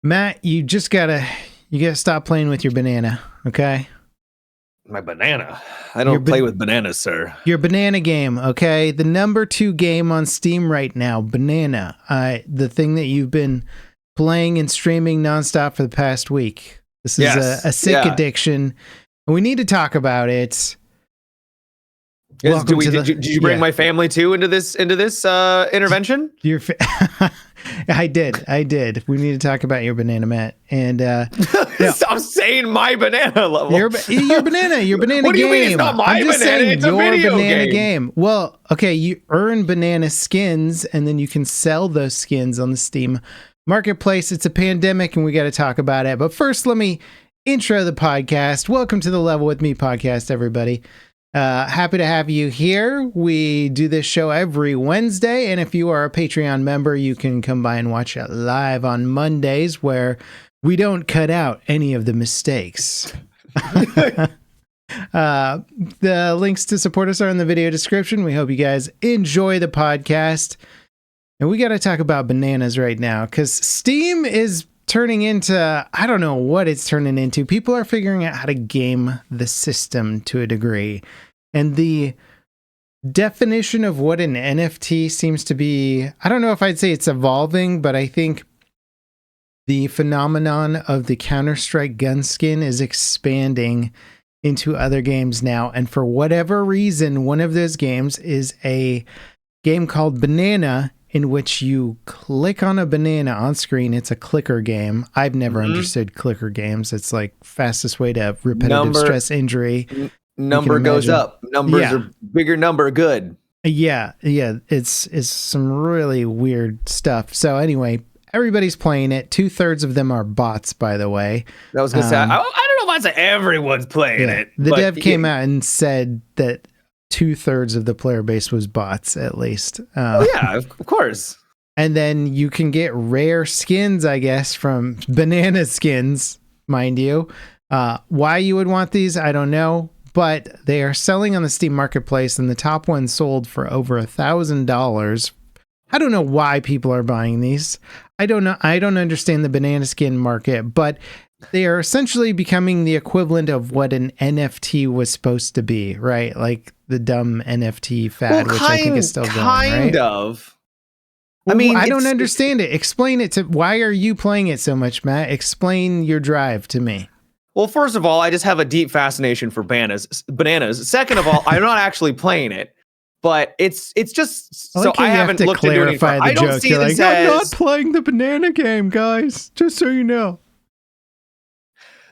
Matt, you gotta stop playing with your banana, okay? My banana? I don't play with bananas, sir. Your banana game, okay? The number 2 game on Steam right now, Banana. The thing that you've been playing and streaming nonstop for the past week. This is a sick addiction. We need to talk about it. Did you bring my family too into this intervention? I did. We need to talk about your banana, Matt. And stop saying my banana level. Your banana what do you game. mean it's not my I'm just banana? saying It's a your video banana game. Well, okay, you earn banana skins, and then you can sell those skins on the Steam marketplace. It's a pandemic, and we got to talk about it. But first, let me intro the podcast. Welcome to the Level With Me podcast, everybody. Happy to have you here. We do this show every Wednesday, and if you are a Patreon member, you can come by and watch it live on Mondays, where we don't cut out any of the mistakes. The links to support us are in the video description. We hope you guys enjoy the podcast. And we got to talk about bananas right now, because Steam is turning into, I don't know what it's turning into. People are figuring out how to game the system to a degree. And the definition of what an NFT seems to be, I don't know if I'd say it's evolving, but I think the phenomenon of the Counter-Strike gun skin is expanding into other games now. And for whatever reason, one of those games is a game called Banana, in which you click on a banana on screen. It's a clicker game. I've never understood clicker games. It's like fastest way to repetitive stress injury. Number goes up. Numbers are bigger number good. Yeah. It's some really weird stuff. So anyway, everybody's playing it. 2/3 of them are bots, by the way. I was gonna say, I don't know if I'd say everyone's playing it. The dev came out and said that 2/3 of the player base was bots, at least. Of course. And then you can get rare skins, I guess, from banana skins, mind you. Why you would want these, I don't know. But they are selling on the Steam marketplace, and the top one sold for over $1,000. I don't know why people are buying these. I don't know. I don't understand the banana skin market, but they are essentially becoming the equivalent of what an NFT was supposed to be, right? Like the dumb NFT fad, which I think is still going, right? Kind of. Well, I mean, I don't understand it. Explain it to. Why are you playing it so much, Matt? Explain your drive to me. Well, first of all, I just have a deep fascination for bananas. Second of all, I'm not actually playing it, but it's just so I haven't looked into it. I don't see this as, I'm not playing the banana game, guys. Just so you know.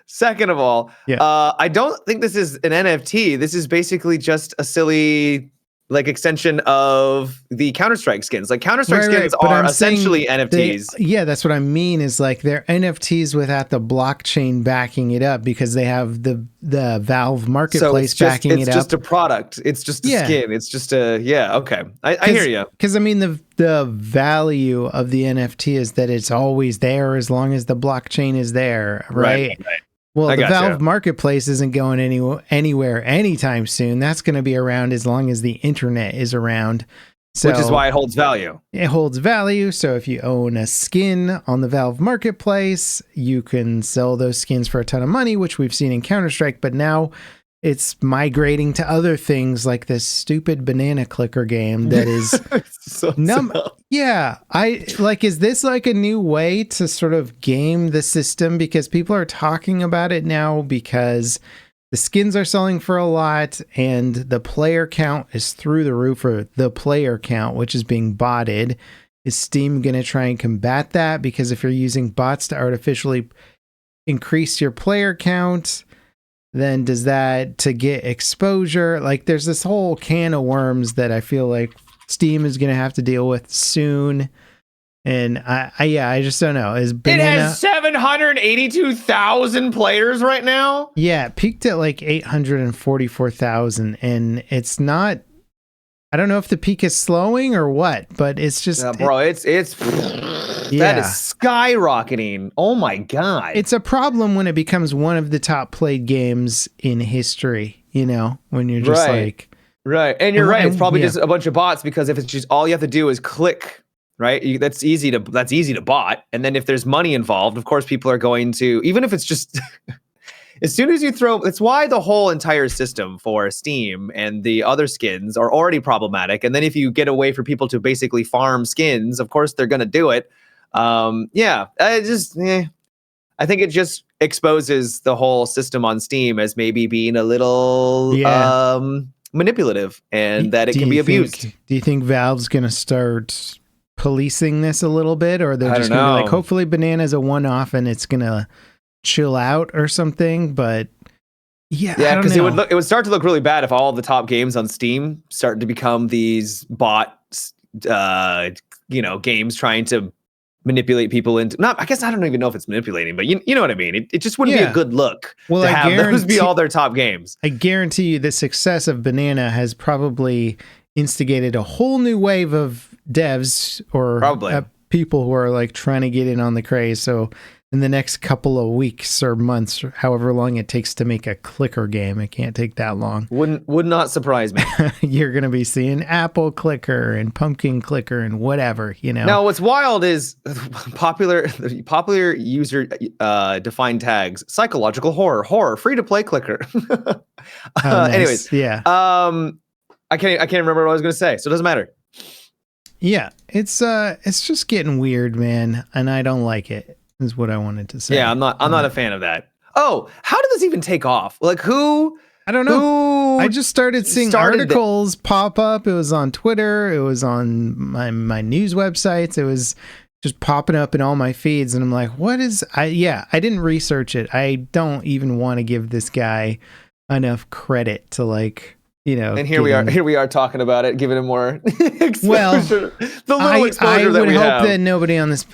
Second of all, I don't think this is an NFT. This is basically just a silly extension of the Counter-Strike skins. Like Counter-Strike skins are essentially NFTs. That's what I mean, is like they're NFTs without the blockchain backing it up, because they have the Valve marketplace backing it up. It's just a product. It's just a skin. It's just a, okay. I hear you. Because I mean, the value of the NFT is that it's always there as long as the blockchain is there, right? Well, the Valve marketplace isn't going anywhere anytime soon. That's going to be around as long as the internet is around. So which is why it holds value. It holds value. So if you own a skin on the Valve marketplace, you can sell those skins for a ton of money, which we've seen in Counter-Strike. But now it's migrating to other things, like this stupid banana clicker game that is is this like a new way to sort of game the system? Because people are talking about it now, because the skins are selling for a lot and the player count is through the roof, or the player count, which is being botted. Is Steam going to try and combat that? Because if you're using bots to artificially increase your player count, then does that to get exposure? Like, there's this whole can of worms that I feel like Steam is going to have to deal with soon. And I just don't know. It has 782,000 players right now. Yeah, it peaked at like 844,000, and it's not. I don't know if the peak is slowing or what, but it's just that is skyrocketing. Oh my god. It's a problem when it becomes one of the top played games in history, when you're just right. And you're right. It's probably just a bunch of bots, because if it's just all you have to do is click right? That's easy to bot. And then if there's money involved, of course, people are going to, even if it's just as soon as you it's why the whole entire system for Steam and the other skins are already problematic. And then if you get a way for people to basically farm skins, of course they're going to do it. I think it just exposes the whole system on Steam as maybe being a little manipulative, and that it can be abused. Do you think Valve's going to start policing this a little bit, or they're just going to be like, hopefully Banana's a one-off and it's going to chill out or something? But because it would start to look really bad if all the top games on Steam start to become these bots, games trying to manipulate people into, I guess I don't even know if it's manipulating, but you know what I mean? It just wouldn't be a good look to have those be all their top games. I guarantee you the success of Banana has probably instigated a whole new wave of devs or people who are like trying to get in on the craze. So in the next couple of weeks or months, or however long it takes to make a clicker game, it can't take that long. Would not surprise me. You're going to be seeing Apple Clicker and Pumpkin Clicker and whatever, Now, what's wild is popular user defined tags: psychological horror, free to play clicker. Nice. Anyways, I can't remember what I was going to say, so it doesn't matter. Yeah, it's just getting weird, man, and I don't like it. Is what I wanted to say. Yeah, I'm not a fan of that. Oh, how did this even take off? Like who? I don't know. I just started seeing articles pop up. It was on Twitter. It was on my news websites. It was just popping up in all my feeds, and I'm like, what is? I didn't research it. I don't even want to give this guy enough credit to And here we are talking about it, giving him more exposure. Well, the little exposure that we have. I would hope that nobody on this.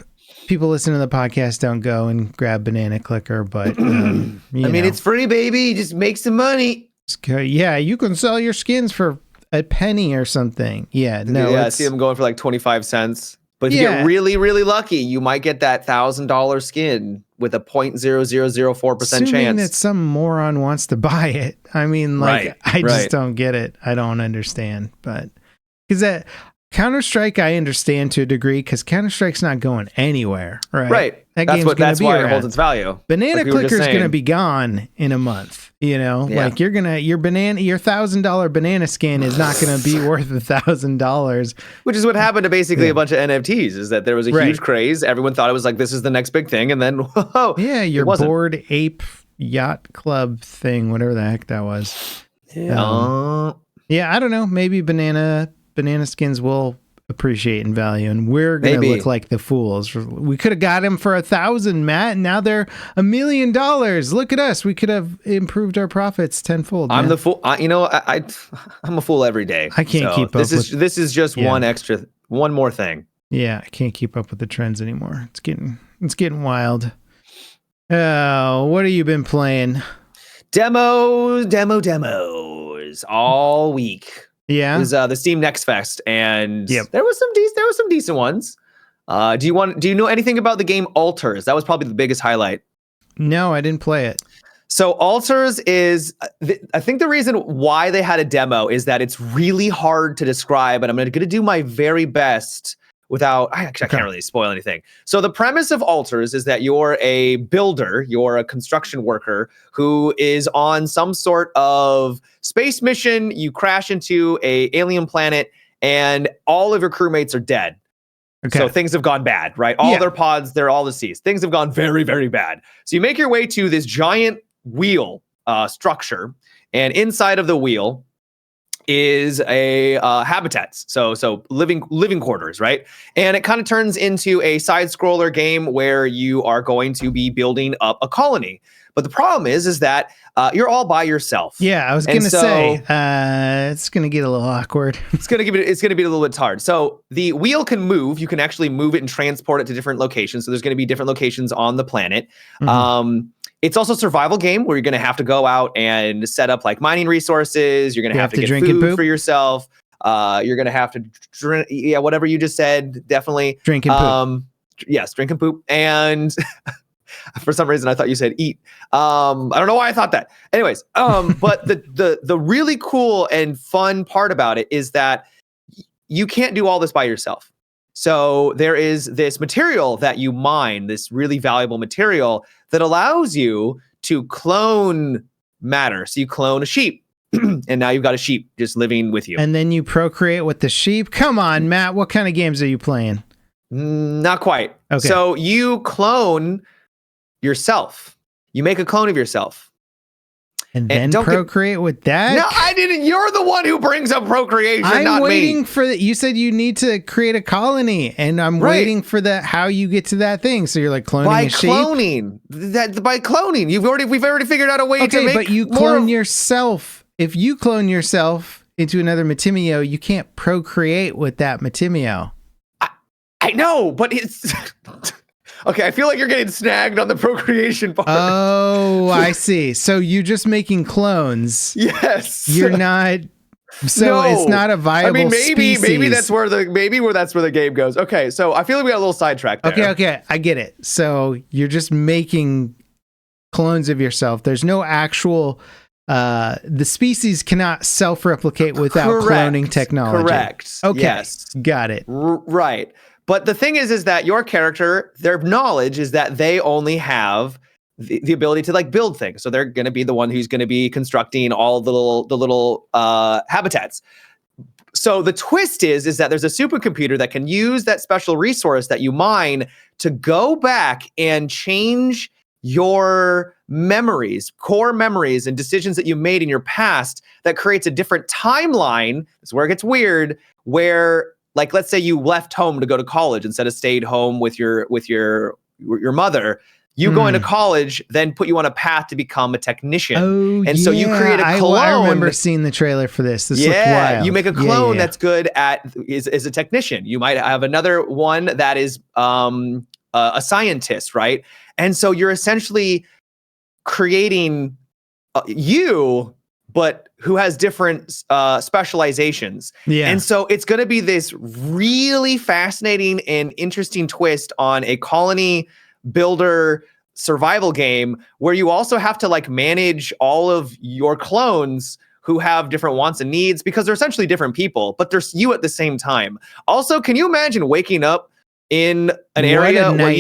People listening to the podcast don't go and grab Banana Clicker, but it's free, baby. Just make some money. Yeah, you can sell your skins for a penny or something. Yeah, I see them going for like 25 cents. But if you get really, really lucky, you might get that $1,000 skin with a 0.0004% chance. Assuming that some moron wants to buy it. I mean, I just don't get it. I don't understand, but because that. Counter-Strike, I understand to a degree because Counter-Strike's not going anywhere, right? Right. That's why it holds its value. Banana Clicker's going to be gone in a month. Like your $1,000 banana skin is not going to be worth $1,000. Which is what happened to basically a bunch of NFTs. Is that there was a huge craze. Everyone thought it was like this is the next big thing, and then your Bored Ape Yacht Club thing, whatever the heck that was. Yeah. I don't know. Maybe banana skins will appreciate in value, and we're gonna look like the fools. We could have got him for 1,000, Matt, and now they're $1 million. Look at us. We could have improved our profits tenfold. I'm the fool. I'm a fool every day. I can't keep up. This is just one more thing. Yeah, I can't keep up with the trends anymore. It's getting wild. Oh, what have you been playing? Demos all week. Yeah, it was the Steam Next Fest, and there was some decent ones. Do you know anything about the game Alters? That was probably the biggest highlight. No, I didn't play it. So Alters is, I think the reason why they had a demo is that it's really hard to describe, and I'm going to do my very best without, I can't really spoil anything. So the premise of Alters is that you're a builder, you're a construction worker who is on some sort of space mission. You crash into a alien planet and all of your crewmates are dead. Okay. So things have gone bad, right? All their pods, they're all deceased. Things have gone very, very bad. So you make your way to this giant wheel structure, and inside of the wheel is a habitats, so living quarters, right? And it kind of turns into a side scroller game where you are going to be building up a colony. But the problem is that you're all by yourself. Yeah, I was going to say it's going to get a little awkward. it's going to be a little bit hard. So the wheel can move. You can actually move it and transport it to different locations. So there's going to be different locations on the planet. Mm-hmm. It's also a survival game where you're going to have to go out and set up like mining resources. You're going to have to get food for yourself. You're going to have to drink. Yeah, whatever you just said, definitely. Drink and poop. Yes, drink and poop. And for some reason, I thought you said eat. I don't know why I thought that. Anyways, but the really cool and fun part about it is that you can't do all this by yourself. So there is this material that you mine, this really valuable material that allows you to clone matter. So you clone a sheep, and now you've got a sheep just living with you. And then you procreate with the sheep? Come on, Matt. What kind of games are you playing? Not quite. Okay. So you clone yourself. You make a clone of yourself. And then procreate with that? No, I didn't. You're the one who brings up procreation, not me. I'm waiting for you said you need to create a colony, and I'm waiting for how you get to that thing. So you're like cloning a sheep? By cloning. We've already figured out a way to make but you clone yourself. If you clone yourself into another Matimio, you can't procreate with that Matimio. I know, but it's... Okay, I feel like you're getting snagged on the procreation part. Oh, I see. So you're just making clones. Yes. You're not. So no. It's not a viable species. Maybe that's where the game goes. Okay, so I feel like we got a little sidetracked there. Okay, I get it. So you're just making clones of yourself. There's no actual. The species cannot self-replicate without cloning technology. Correct. Okay. Yes. Got it. Right. But the thing is that your character, their knowledge is that they only have the ability to like build things. So they're going to be the one who's going to be constructing all the little habitats. So the twist is that there's a supercomputer that can use that special resource that you mine to go back and change your memories, core memories and decisions that you made in your past that creates a different timeline. This is where it gets weird, where like, let's say you left home to go to college instead of stayed home with your mother. You going to college then put you on a path to become a technician. Oh, and so you create a clone. I remember seeing the trailer for this. This looked wild. You make a clone that's good is a technician. You might have another one that is a scientist, right? And so you're essentially creating you, but who has different specializations. Yeah. And so it's going to be this really fascinating and interesting twist on a colony builder survival game where you also have to like manage all of your clones who have different wants and needs because they're essentially different people, but they're you at the same time. Also, can you imagine waking up in an area where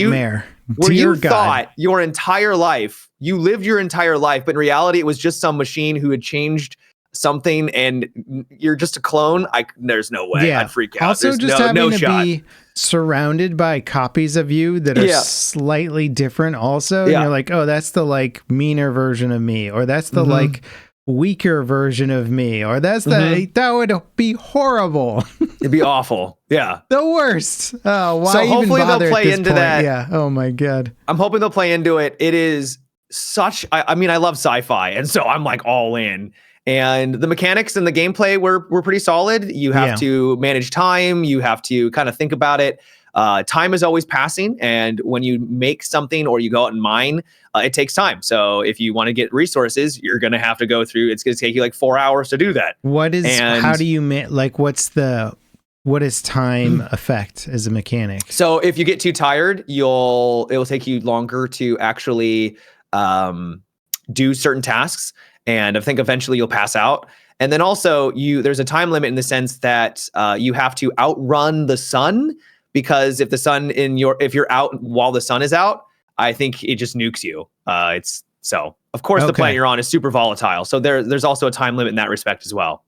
you thought your entire life, you lived your entire life, but in reality, it was just some machine who had changed something and you're just a clone? There's no way. I'd freak out. Also, there's having to be surrounded by copies of you that are slightly different also. And you're like, oh, that's the like meaner version of me, or that's the like weaker version of me, or that's that would be horrible. It'd be awful. Yeah. The worst. Oh, why so even hopefully bother they'll play into point? that. Yeah. Oh my God. I'm hoping they'll play into it. It is such, I mean, I love sci-fi. And so I'm like all in. And the mechanics and the gameplay were pretty solid. You have to manage time. You have to kind of think about it. Time is always passing. And when you make something or you go out and mine, it takes time. So if you want to get resources, you're going to have to go through, it's going to take you like 4 hours to do that. How do you like, what is time effect as a mechanic? So if you get too tired, it will take you longer to actually do certain tasks. And I think eventually you'll pass out. And then also there's a time limit in the sense that you have to outrun the sun, because if you're out while the sun is out, I think it just nukes you. Of course the planet you're on is super volatile. So there's also a time limit in that respect as well.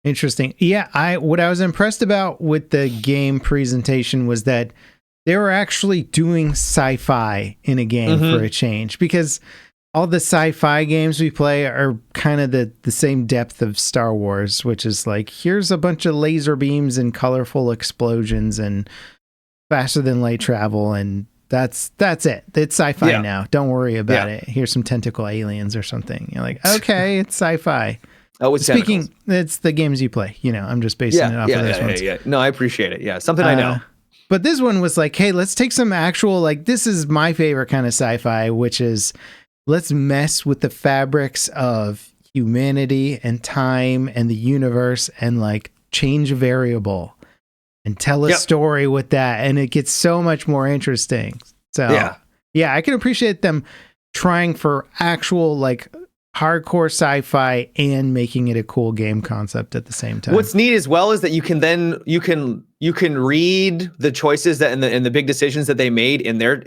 Interesting. Yeah, what I was impressed about with the game presentation was that they were actually doing sci-fi in a game for a change, because all the sci-fi games we play are kind of the same depth of Star Wars, which is like, here's a bunch of laser beams and colorful explosions and faster than light travel, and that's it. It's sci-fi now. Don't worry about it. Here's some tentacle aliens or something. You're like, okay, it's sci-fi. Oh, it's speaking. It's the games you play. I'm just basing it off of those ones. Yeah. No, I appreciate it. Yeah, something I know. But this one was like, hey, let's take some actual, like, this is my favorite kind of sci-fi, which is, let's mess with the fabrics of humanity and time and the universe and like change a variable and tell a story with that. And it gets so much more interesting. So yeah, I can appreciate them trying for actual like hardcore sci-fi and making it a cool game concept at the same time. What's neat as well is that you can you can read the choices that in the big decisions that they made in their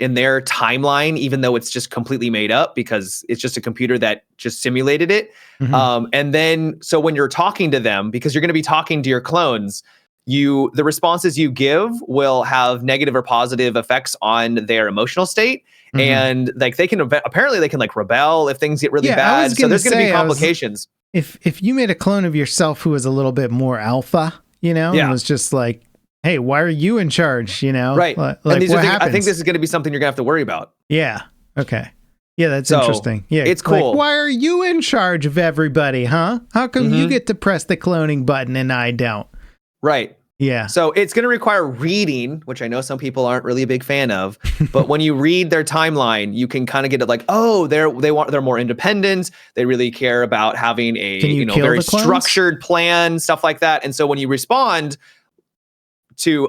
timeline, even though it's just completely made up because it's just a computer that just simulated it. And then so when you're talking to them, because you're going to be talking to your clones, the responses you give will have negative or positive effects on their emotional state. And like they can apparently they can like rebel if things get really bad. So there's going to be complications. If you made a clone of yourself who was a little bit more alpha, and was just like, hey, why are you in charge? Right. Like and what happens? I think this is going to be something you're going to have to worry about. Yeah. Okay. Yeah, that's interesting. Yeah, it's cool. Like, why are you in charge of everybody, huh? How come you get to press the cloning button and I don't? Right. Yeah. So it's going to require reading, which I know some people aren't really a big fan of. But when you read their timeline, you can kind of get it like, oh, they're more independent. They really care about having a very structured plan, stuff like that. And so when you respond to,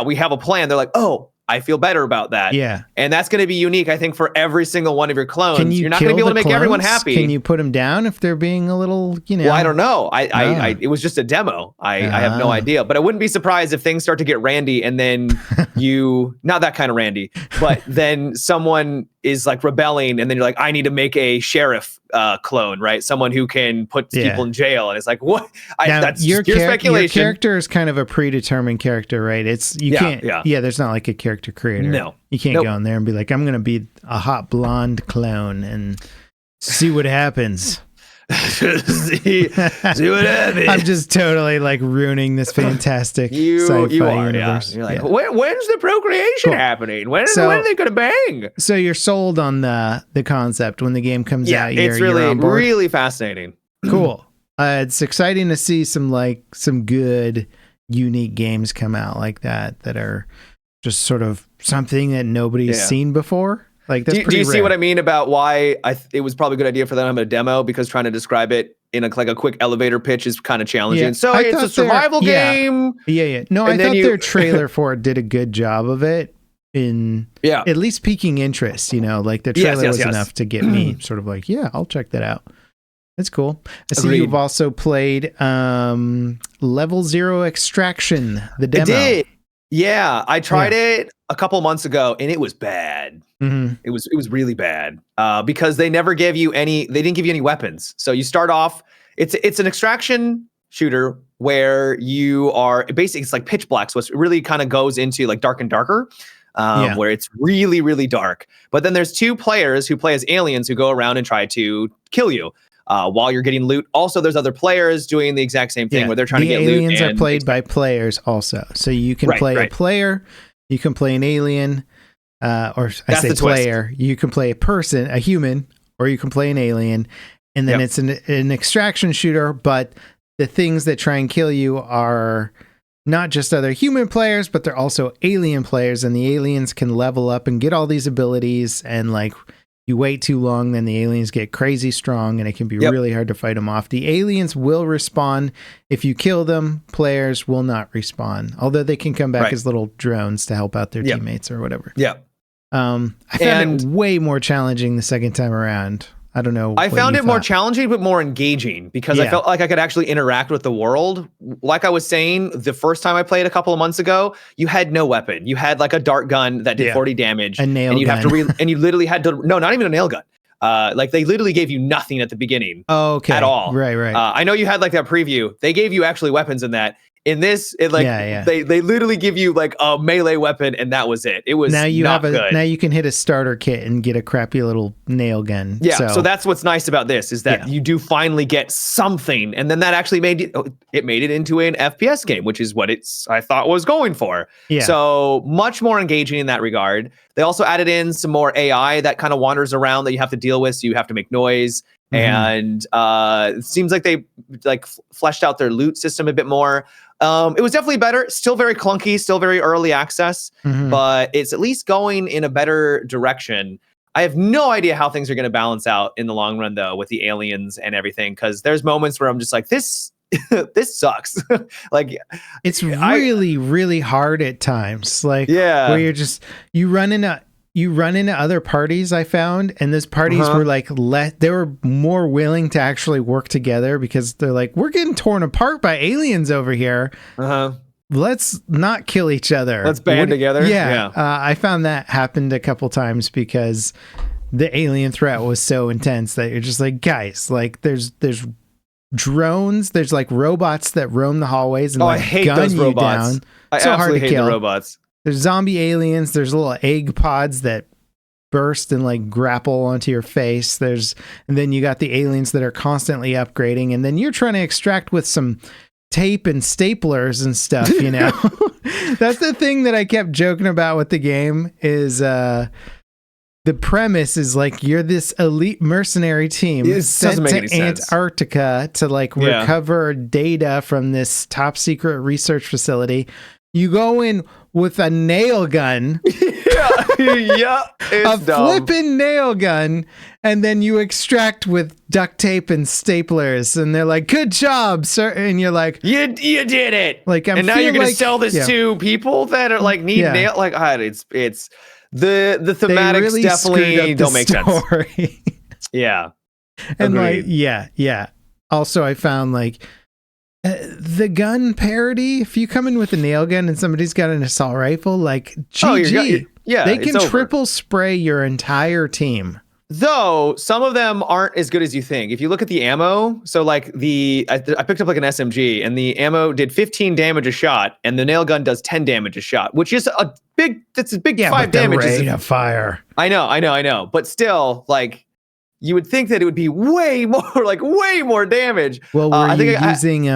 we have a plan, they're like, oh, I feel better about that. Yeah. And that's going to be unique, I think, for every single one of your clones. You're not going to be able to make everyone happy. Can you put them down if they're being a little, Well, I don't know. It was just a demo. I have no idea. But I wouldn't be surprised if things start to get randy and then not that kind of randy, but then someone is like rebelling and then you're like, I need to make a sheriff clone, right? Someone who can put people in jail. And it's like, what? That's your speculation. Your character is kind of a predetermined character, right? There's not like a character creator. No. You can't go in there and be like, I'm going to be a hot blonde clone and see what happens. see what happens. I'm just totally like ruining this fantastic sci-fi universe. Yeah. You're like, when's the procreation happening? When are they going to bang? So you're sold on the concept when the game comes out. It's really fascinating. Cool. It's exciting to see some good, unique games come out like that are just sort of something that nobody's seen before. Like that's do you see what I mean about why it was probably a good idea for them to have a demo, because trying to describe it in a quick elevator pitch is kind of challenging. Yeah. So it's a survival game. Yeah. No, I thought their trailer for it did a good job of it in at least piquing interest. Like the trailer was enough to get me sort of like, I'll check that out. That's cool. I see you've also played Level 0 Extraction, the demo. I did. Yeah, I tried it a couple months ago and it was bad. It was really bad because they never gave you they didn't give you any weapons. So you start off, it's an extraction shooter where you are basically, it's like pitch black. So it really kind of goes into like dark and darker, where it's really, really dark. But then there's two players who play as aliens who go around and try to kill you. While you're getting loot. Also, there's other players doing the exact same thing where they're trying to get loot. The aliens are played by players also. So you can play a player, you can play an alien, player, you can play a person, a human, or you can play an alien. And then it's an extraction shooter, but the things that try and kill you are not just other human players, but they're also alien players, and the aliens can level up and get all these abilities, and you wait too long, then the aliens get crazy strong, and it can be really hard to fight them off. The aliens will respawn. If you kill them, players will not respawn, although they can come back as little drones to help out their teammates or whatever. Yeah. I found it way more challenging the second time around. I don't know. I found it more challenging, but more engaging because I felt like I could actually interact with the world. Like I was saying, the first time I played a couple of months ago, you had no weapon. You had like a dart gun that did 40 damage. A nail gun. Have to and you literally had to, no, not even a nail gun. They literally gave you nothing at the beginning. At all. Right. I know you had like that preview. They gave you actually weapons in that. In this, they literally give you like a melee weapon, and that was it. It was now good. Now you can hit a starter kit and get a crappy little nail gun. Yeah, so that's what's nice about this is that you do finally get something, and then that actually made it into an FPS game, which is what I thought was going for. Yeah. So much more engaging in that regard. They also added in some more AI that kind of wanders around that you have to deal with, so you have to make noise. And it seems like they fleshed out their loot system a bit more. It was definitely better. Still very clunky, still very early access, but it's at least going in a better direction. I have no idea how things are going to balance out in the long run, though, with the aliens and everything, because there's moments where I'm just like, this sucks. It's really, really hard at times. Where you run into other parties, I found, and those parties were they were more willing to actually work together because they're like, we're getting torn apart by aliens over here. let's not kill each other. Let's band together. Yeah. I found that happened a couple times because the alien threat was so intense that you're just like, guys, like there's drones, there's like robots that roam the hallways and I hate gun those you robots. down. I so absolutely hard to hate kill. the robots. There's zombie aliens. There's little egg pods that burst and like grapple onto your face. And then you got the aliens that are constantly upgrading, and then you're trying to extract with some tape and staplers and stuff, you know. That's the thing that I kept joking about with the game is the premise is like you're this elite mercenary team sent to Antarctica to like recover data from this top secret research facility. You go in with a nail gun. It's flipping nail gun, and then you extract with duct tape and staplers, and they're like, "Good job, sir," and you're like, "You did it!" Like, and now you're gonna sell this to people that are like need nail. Like, it's the thematics really definitely don't make sense. Yeah, and agreed. Also, I found like. The gun parody, if you come in with a nail gun and somebody's got an assault rifle, like GG, they can triple spray your entire team. Though some of them aren't as good as you think. If you look at the ammo, so like I picked up like an SMG and the ammo did 15 damage a shot and the nail gun does 10 damage a shot, which is a big 5 damage. Rate of fire. I know. But still, like, you would think that it would be way more damage. Well, were you using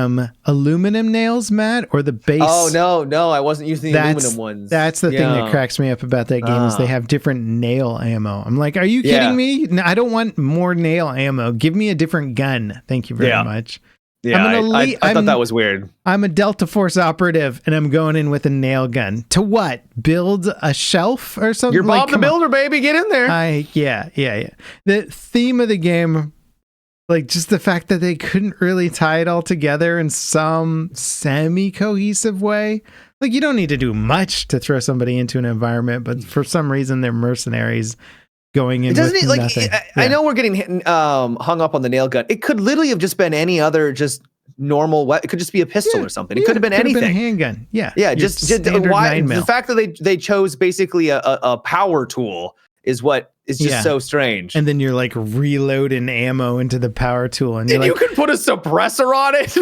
aluminum nails, Matt, or the base? Oh, no, I wasn't using the aluminum ones. That's the thing that cracks me up about that game is they have different nail ammo. I'm like, are you kidding me? No, I don't want more nail ammo. Give me a different gun. Thank you very much. Yeah, I thought that was weird. I'm a Delta Force operative, and I'm going in with a nail gun. To what? Build a shelf or something? You're Bob the Builder, baby. Get in there. Yeah. The theme of the game, like just the fact that they couldn't really tie it all together in some semi-cohesive way. Like, you don't need to do much to throw somebody into an environment, but for some reason, they're mercenaries. Going in with nothing. I know we're getting hung up on the nail gun. It could literally have just been any other just normal weapon. It could just be a pistol or something. It could have been anything. Been a handgun. Yeah. Just why the fact that they chose basically a power tool is what is just so strange. And then you're like reloading ammo into the power tool, and you can put a suppressor on it.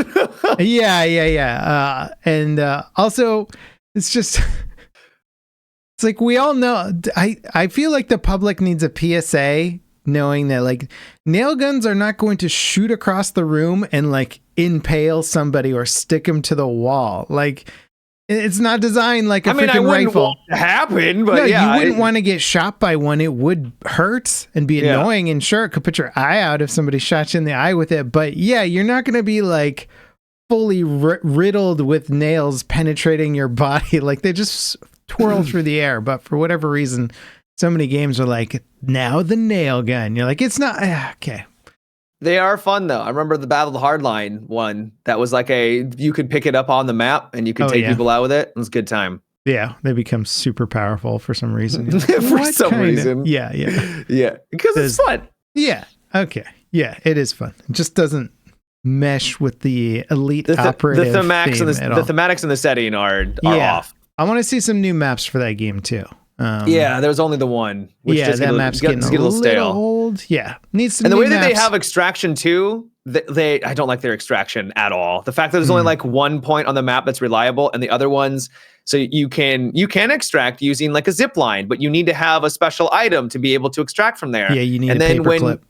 Yeah. And also, it's just. It's like we all know. I feel like the public needs a PSA knowing that like nail guns are not going to shoot across the room and like impale somebody or stick them to the wall. Like it's not designed like a freaking rifle. Want it to happen, but no, you wouldn't want to get shot by one. It would hurt and be annoying, and sure, it could put your eye out if somebody shot you in the eye with it. But yeah, you're not going to be like fully riddled with nails penetrating your body. Like they just twirl through the air, but for whatever reason, so many games are like, now the nail gun. You're like, it's not okay. They are fun though. I remember the Battle of the Hardline one that was like you could pick it up on the map and you could take people out with it. It was a good time. Yeah, they become super powerful for some reason. For some reason. Yeah. Because it's fun. Yeah. Okay. Yeah, it is fun. It just doesn't mesh with the elite operative the thematics and the setting are off. I want to see some new maps for that game too. There was only the one. Which that map's getting a little stale. Old. Yeah, needs some. And the way that they have extraction too, I don't like their extraction at all. The fact that there's only like one point on the map that's reliable, and the other ones, so you can extract using like a zip line, but you need to have a special item to be able to extract from there. Yeah, you need a paper clip.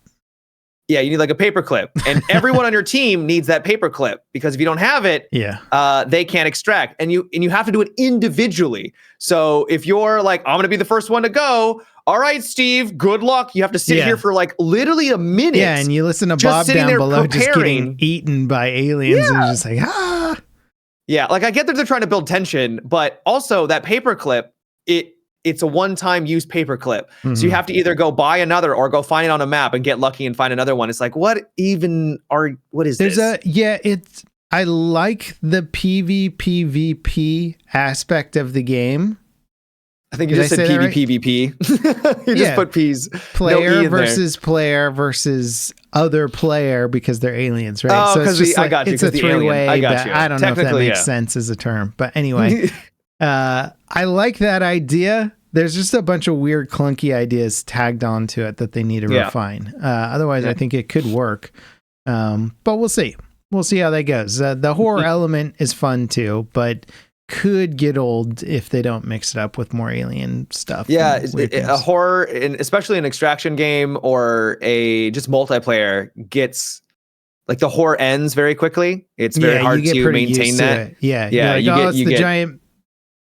Yeah, you need like a paper clip, and everyone on your team needs that paper clip because if you don't have it, they can't extract, and you have to do it individually. So if you're like, I'm gonna be the first one to go, all right, Steve, good luck. You have to sit here for like literally a minute. Yeah, and you listen to Bob down below just getting eaten by aliens, and you're just like, ah. Yeah, like I get that they're trying to build tension, but also that paper clip, it's a one-time use paper clip. Mm-hmm. So you have to either go buy another or go find it on a map and get lucky and find another one. It's like, what is this? I like the PvPvP aspect of the game. I think you just said PvP. You just put P's. Player versus player versus other player because they're aliens, right? Oh, because it's I got you. It's a three-way. I got you. I don't know if that makes sense as a term, but anyway, I like that idea. There's just a bunch of weird, clunky ideas tagged onto it that they need to refine. Otherwise, I think it could work. But we'll see. We'll see how that goes. The horror element is fun too, but could get old if they don't mix it up with more alien stuff. Yeah, a horror, especially an extraction game or a just multiplayer, gets like the horror ends very quickly. It's very hard to maintain that. Yeah. It's the giant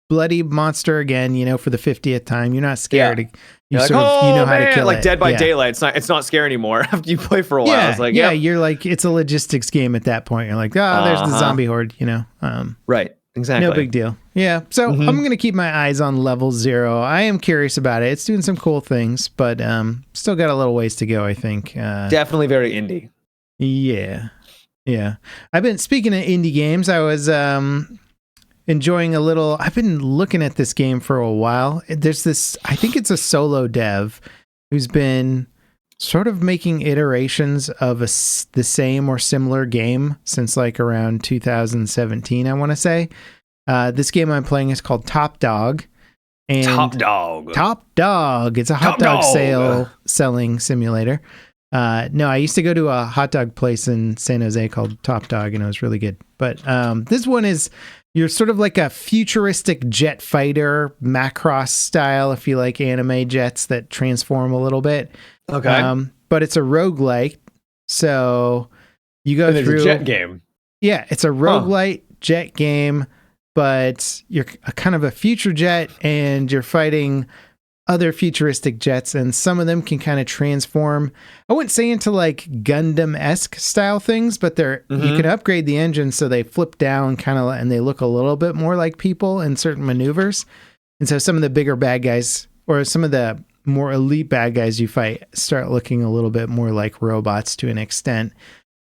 bloody monster again, for the 50th time. You're not scared. You know how to kill like it. Dead by Daylight. It's not scary anymore after you play for a while. Yeah, it's like, you're like, it's a logistics game at that point. You're like, there's the zombie horde, Right. Exactly. No big deal. Yeah. So I'm going to keep my eyes on level 0. I am curious about it. It's doing some cool things, but still got a little ways to go, I think. Definitely very indie. Yeah. Yeah. I've been, speaking of indie games, I was enjoying I've been looking at this game for a while. There's this, I think it's a solo dev who's been sort of making iterations of the same or similar game since like around 2017, I want to say. This game I'm playing is called Top Dog. And Top Dog. It's a hot dog selling simulator. No, I used to go to a hot dog place in San Jose called Top Dog, and it was really good. But this one is, you're sort of like a futuristic jet fighter, Macross style, if you like anime jets that transform a little bit. Okay. But it's a roguelike. So you go through a jet game. Yeah, it's a roguelite jet game, but you're kind of a future jet and you're fighting other futuristic jets, and some of them can kind of transform. I wouldn't say into like Gundam-esque style things, but you can upgrade the engine so they flip down and they look a little bit more like people in certain maneuvers. And so some of the bigger bad guys or some of the more elite bad guys you fight start looking a little bit more like robots to an extent.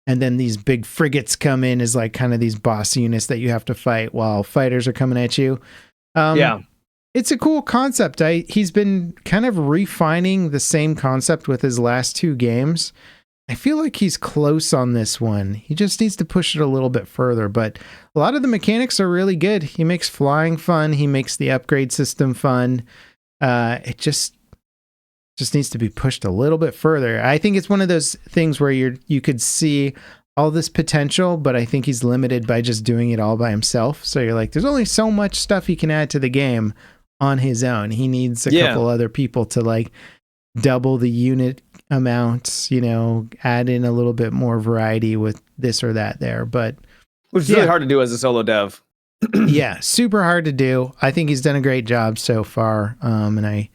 And then these big frigates come in as like kind of these boss units that you have to fight while fighters are coming at you. It's a cool concept. He's been kind of refining the same concept with his last 2 games. I feel like he's close on this one. He just needs to push it a little bit further, but a lot of the mechanics are really good. He makes flying fun. He makes the upgrade system fun. It just needs to be pushed a little bit further. I think it's one of those things where you could see all this potential, but I think he's limited by just doing it all by himself. So you're like, there's only so much stuff he can add to the game on his own. He needs a couple other people to like double the unit amounts, add in a little bit more variety with this or that there. But which is really hard to do as a solo dev. Yeah, super hard to do. I think he's done a great job so far. And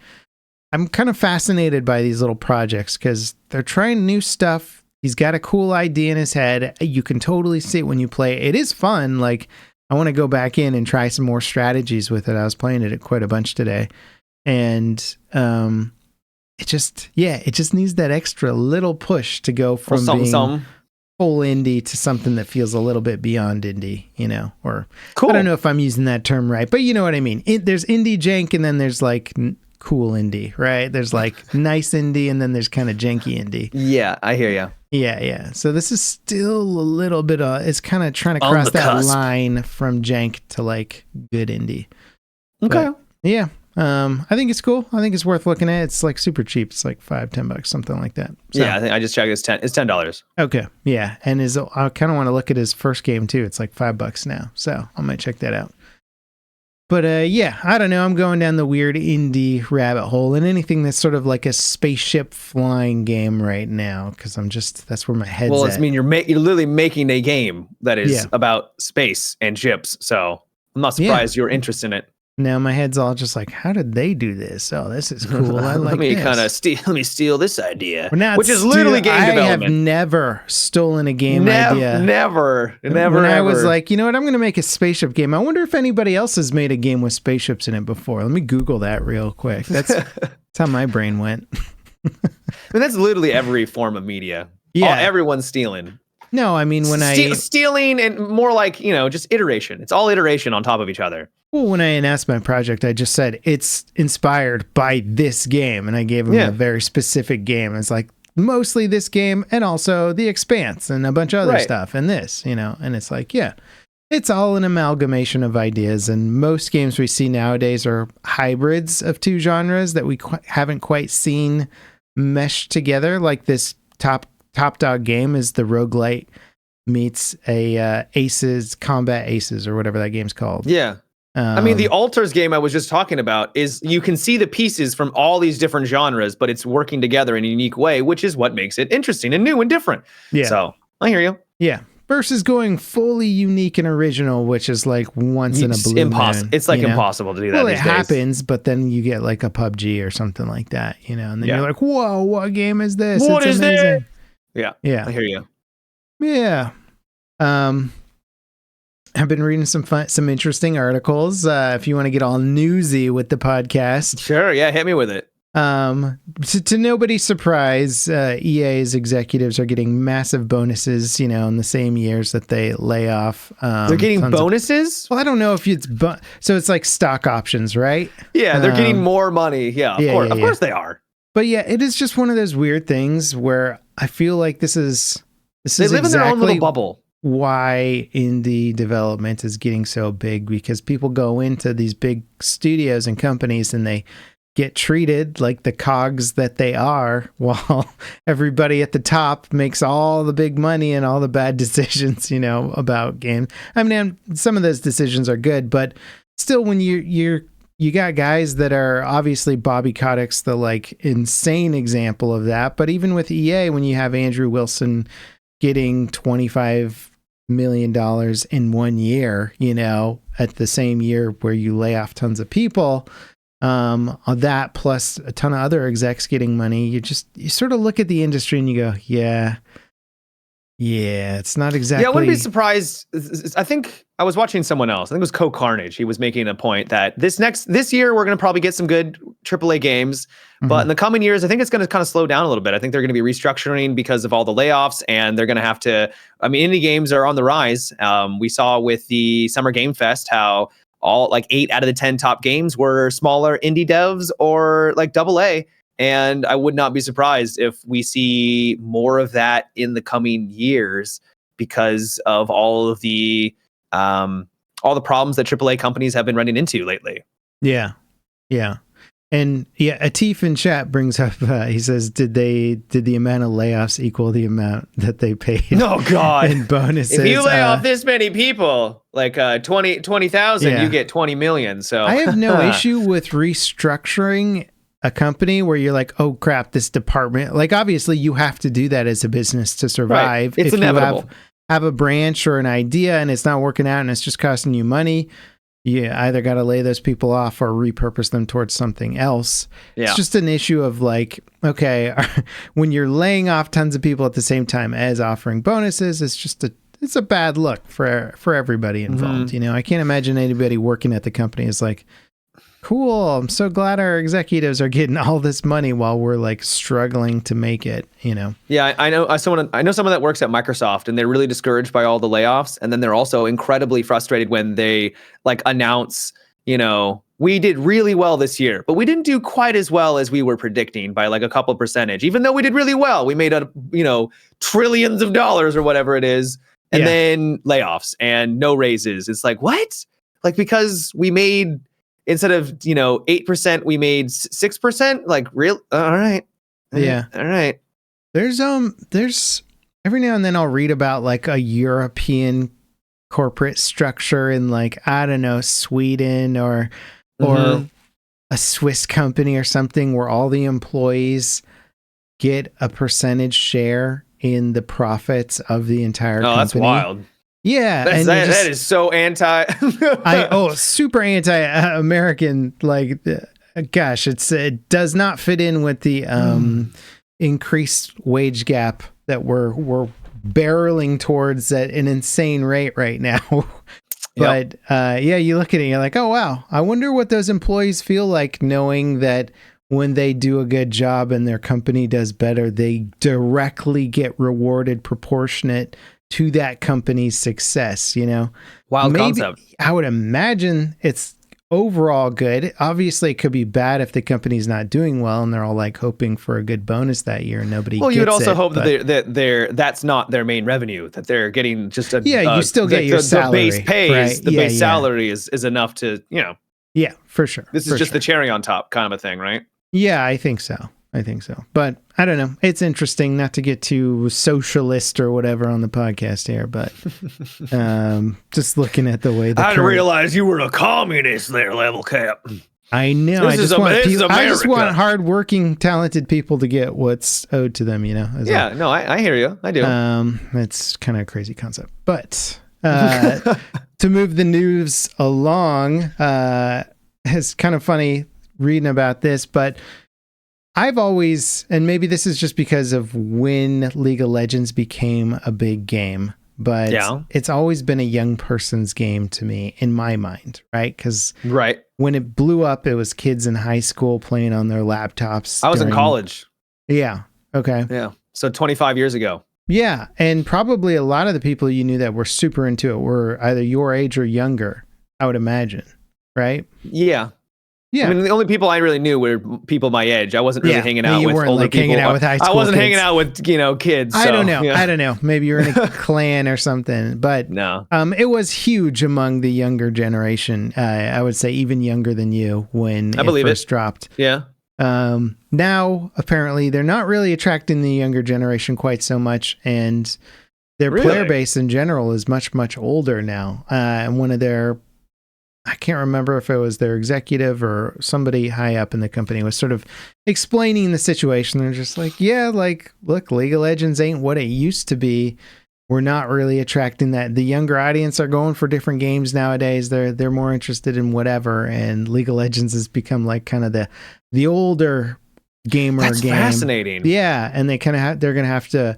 I'm kind of fascinated by these little projects because they're trying new stuff. He's got a cool idea in his head. You can totally see it when you play. It is fun. Like, I want to go back in and try some more strategies with it. I was playing it quite a bunch today. And it just needs that extra little push to go from being full indie to something that feels a little bit beyond indie, or cool. I don't know if I'm using that term right, but you know what I mean. There's indie jank and then there's like cool indie, right? There's like nice indie and then there's kind of janky indie. Yeah, I hear you. Yeah. So this is still a little bit it's kind of trying to cross that line from jank to like good indie. Okay. But, yeah. I think it's cool. I think it's worth looking at. It's like super cheap. It's like $5-10, something like that. So, yeah, I think I just checked. It's $10. Okay. Yeah. And I kind of want to look at his first game too. It's like $5 now. So I might check that out. But I don't know. I'm going down the weird indie rabbit hole and anything that's sort of like a spaceship flying game right now because that's where my head's at. Well, I mean, you're literally making a game that is about space and ships. So I'm not surprised you're interested in it. Now my head's all just like, how did they do this? Oh, this is cool. I like let me steal this idea, which is literally game development. I have never stolen a game idea. Never. I was like, you know what? I'm going to make a spaceship game. I wonder if anybody else has made a game with spaceships in it before. Let me Google that real quick. That's how my brain went. And that's literally every form of media. Yeah. Everyone's stealing. No, I mean, when stealing and more like, just iteration. It's all iteration on top of each other. Well, when I announced my project, I just said it's inspired by this game, and I gave them a very specific game. It's like mostly this game, and also The Expanse, and a bunch of other stuff, and this, and it's like, it's all an amalgamation of ideas. And most games we see nowadays are hybrids of two genres that we haven't quite seen meshed together. Like this top dog game is the roguelite meets a Combat Aces, or whatever that game's called. Yeah. I mean, the Altars game I was just talking about is you can see the pieces from all these different genres, but it's working together in a unique way, which is what makes it interesting and new and different. Yeah. So I hear you. Yeah. Versus going fully unique and original, which is like once in a blue moon. It's like impossible to do that. Well, it happens, but then you get like a PUBG or something like that, and then you're like, whoa, what game is this? What is amazing. Yeah. Yeah. I hear you. Yeah. I've been reading some interesting articles. If you want to get all newsy with the podcast. Sure. Yeah. Hit me with it. To nobody's surprise, EA's executives are getting massive bonuses, in the same years that they lay off. They're getting bonuses? Well, I don't know if it's so it's like stock options, right? Yeah, they're getting more money. Yeah, of course they are. But yeah, it is just one of those weird things where I feel like this is they live in their own little bubble. Why indie development is getting so big, because people go into these big studios and companies and they get treated like the cogs that they are, while everybody at the top makes all the big money and all the bad decisions, about games. I mean, some of those decisions are good, but still, when you got guys that are obviously Bobby Kotick's the like insane example of that. But even with EA, when you have Andrew Wilson getting $25 million in 1 year, at the same year where you lay off tons of people, on that plus a ton of other execs getting money, you sort of look at the industry and you go, yeah, it's not exactly. Yeah, I wouldn't be surprised. I think I was watching someone else. I think it was Co Carnage. He was making a point that this year we're going to probably get some good AAA games, but in the coming years, I think it's going to kind of slow down a little bit. I think they're going to be restructuring because of all the layoffs, and they're going to have to. I mean, indie games are on the rise. We saw with the Summer Game Fest how all like 8 out of the 10 top games were smaller indie devs or like AA. And I would not be surprised if we see more of that in the coming years because of all the problems that AAA companies have been running into lately. Yeah. And Atif in chat brings up, he says, did the amount of layoffs equal the amount that they paid? Oh God. In bonuses. If you lay off this many people, like 20,000, you get 20 million. So I have no issue with restructuring a company where you're like, oh crap, this department, like obviously you have to do that as a business to survive. Right. It's inevitable. You have a branch or an idea and it's not working out and it's just costing you money, you either got to lay those people off or repurpose them towards something else. Yeah. It's just an issue of like, okay, when you're laying off tons of people at the same time as offering bonuses, it's a bad look for everybody involved. I can't imagine anybody working at the company is like, cool, I'm so glad our executives are getting all this money while we're like struggling to make it, Yeah, I know someone that works at Microsoft, and they're really discouraged by all the layoffs, and then they're also incredibly frustrated when they like announce, we did really well this year, but we didn't do quite as well as we were predicting by like a couple percentage. Even though we did really well, we made trillions of dollars or whatever it is, and then layoffs and no raises. It's like, what? Like, because we made, instead of 8%, we made 6%. Like, real? All right. Yeah. All right. There's every now and then I'll read about like a European corporate structure in like, I don't know, Sweden or a Swiss company or something where all the employees get a percentage share in the profits of the entire company. That's wild. Yeah, that is so anti. Super anti-American. Like, gosh, it does not fit in with the increased wage gap that we're barreling towards at an insane rate right now. But you look at it, and you're like, oh wow, I wonder what those employees feel like knowing that when they do a good job and their company does better, they directly get rewarded proportionate to that company's success, you know? Wild concept. I would imagine it's overall good. Obviously, it could be bad if the company's not doing well and they're all like hoping for a good bonus that year and nobody Well, gets you would also it, hope that that's not their main revenue, that they're getting just a you still get your salary. The base pay, right? The base salary is enough to, you know. Yeah, for sure. This is just the cherry on top kind of a thing, right? Yeah, I think so. But I don't know. It's interesting, not to get too socialist or whatever on the podcast here, but just looking at the way I didn't realize you were a communist there, Level Cap. I know. I just want hardworking, talented people to get what's owed to them, you know? I hear you. I do. It's kind of a crazy concept. But to move the news along, it's kind of funny reading about this, but I've always, and maybe this is just because of when League of Legends became a big game, but it's always been a young person's game to me in my mind, right? Because when it blew up, it was kids in high school playing on their laptops. I was in college. Yeah. Okay. Yeah. So 25 years ago. Yeah. And probably a lot of the people you knew that were super into it were either your age or younger, I would imagine. Right? Yeah. Yeah, I mean, the only people I really knew were people my age. I wasn't really hanging out with older people. Hanging out with high school I wasn't kids. hanging out with kids. So, I don't know. I don't know. Maybe you're in a clan or something. But no, it was huge among the younger generation. I would say even younger than you when it first dropped. Yeah. Now apparently they're not really attracting the younger generation quite so much, and their player base in general is much, much older now. And one of their, I can't remember if it was their executive or somebody high up in the company, was sort of explaining the situation. They're just like, look, League of Legends ain't what it used to be. We're not really attracting that. The younger audience are going for different games nowadays. They're more interested in whatever. And League of Legends has become like kind of the older gamer game. That's fascinating. Yeah. And they're going to have to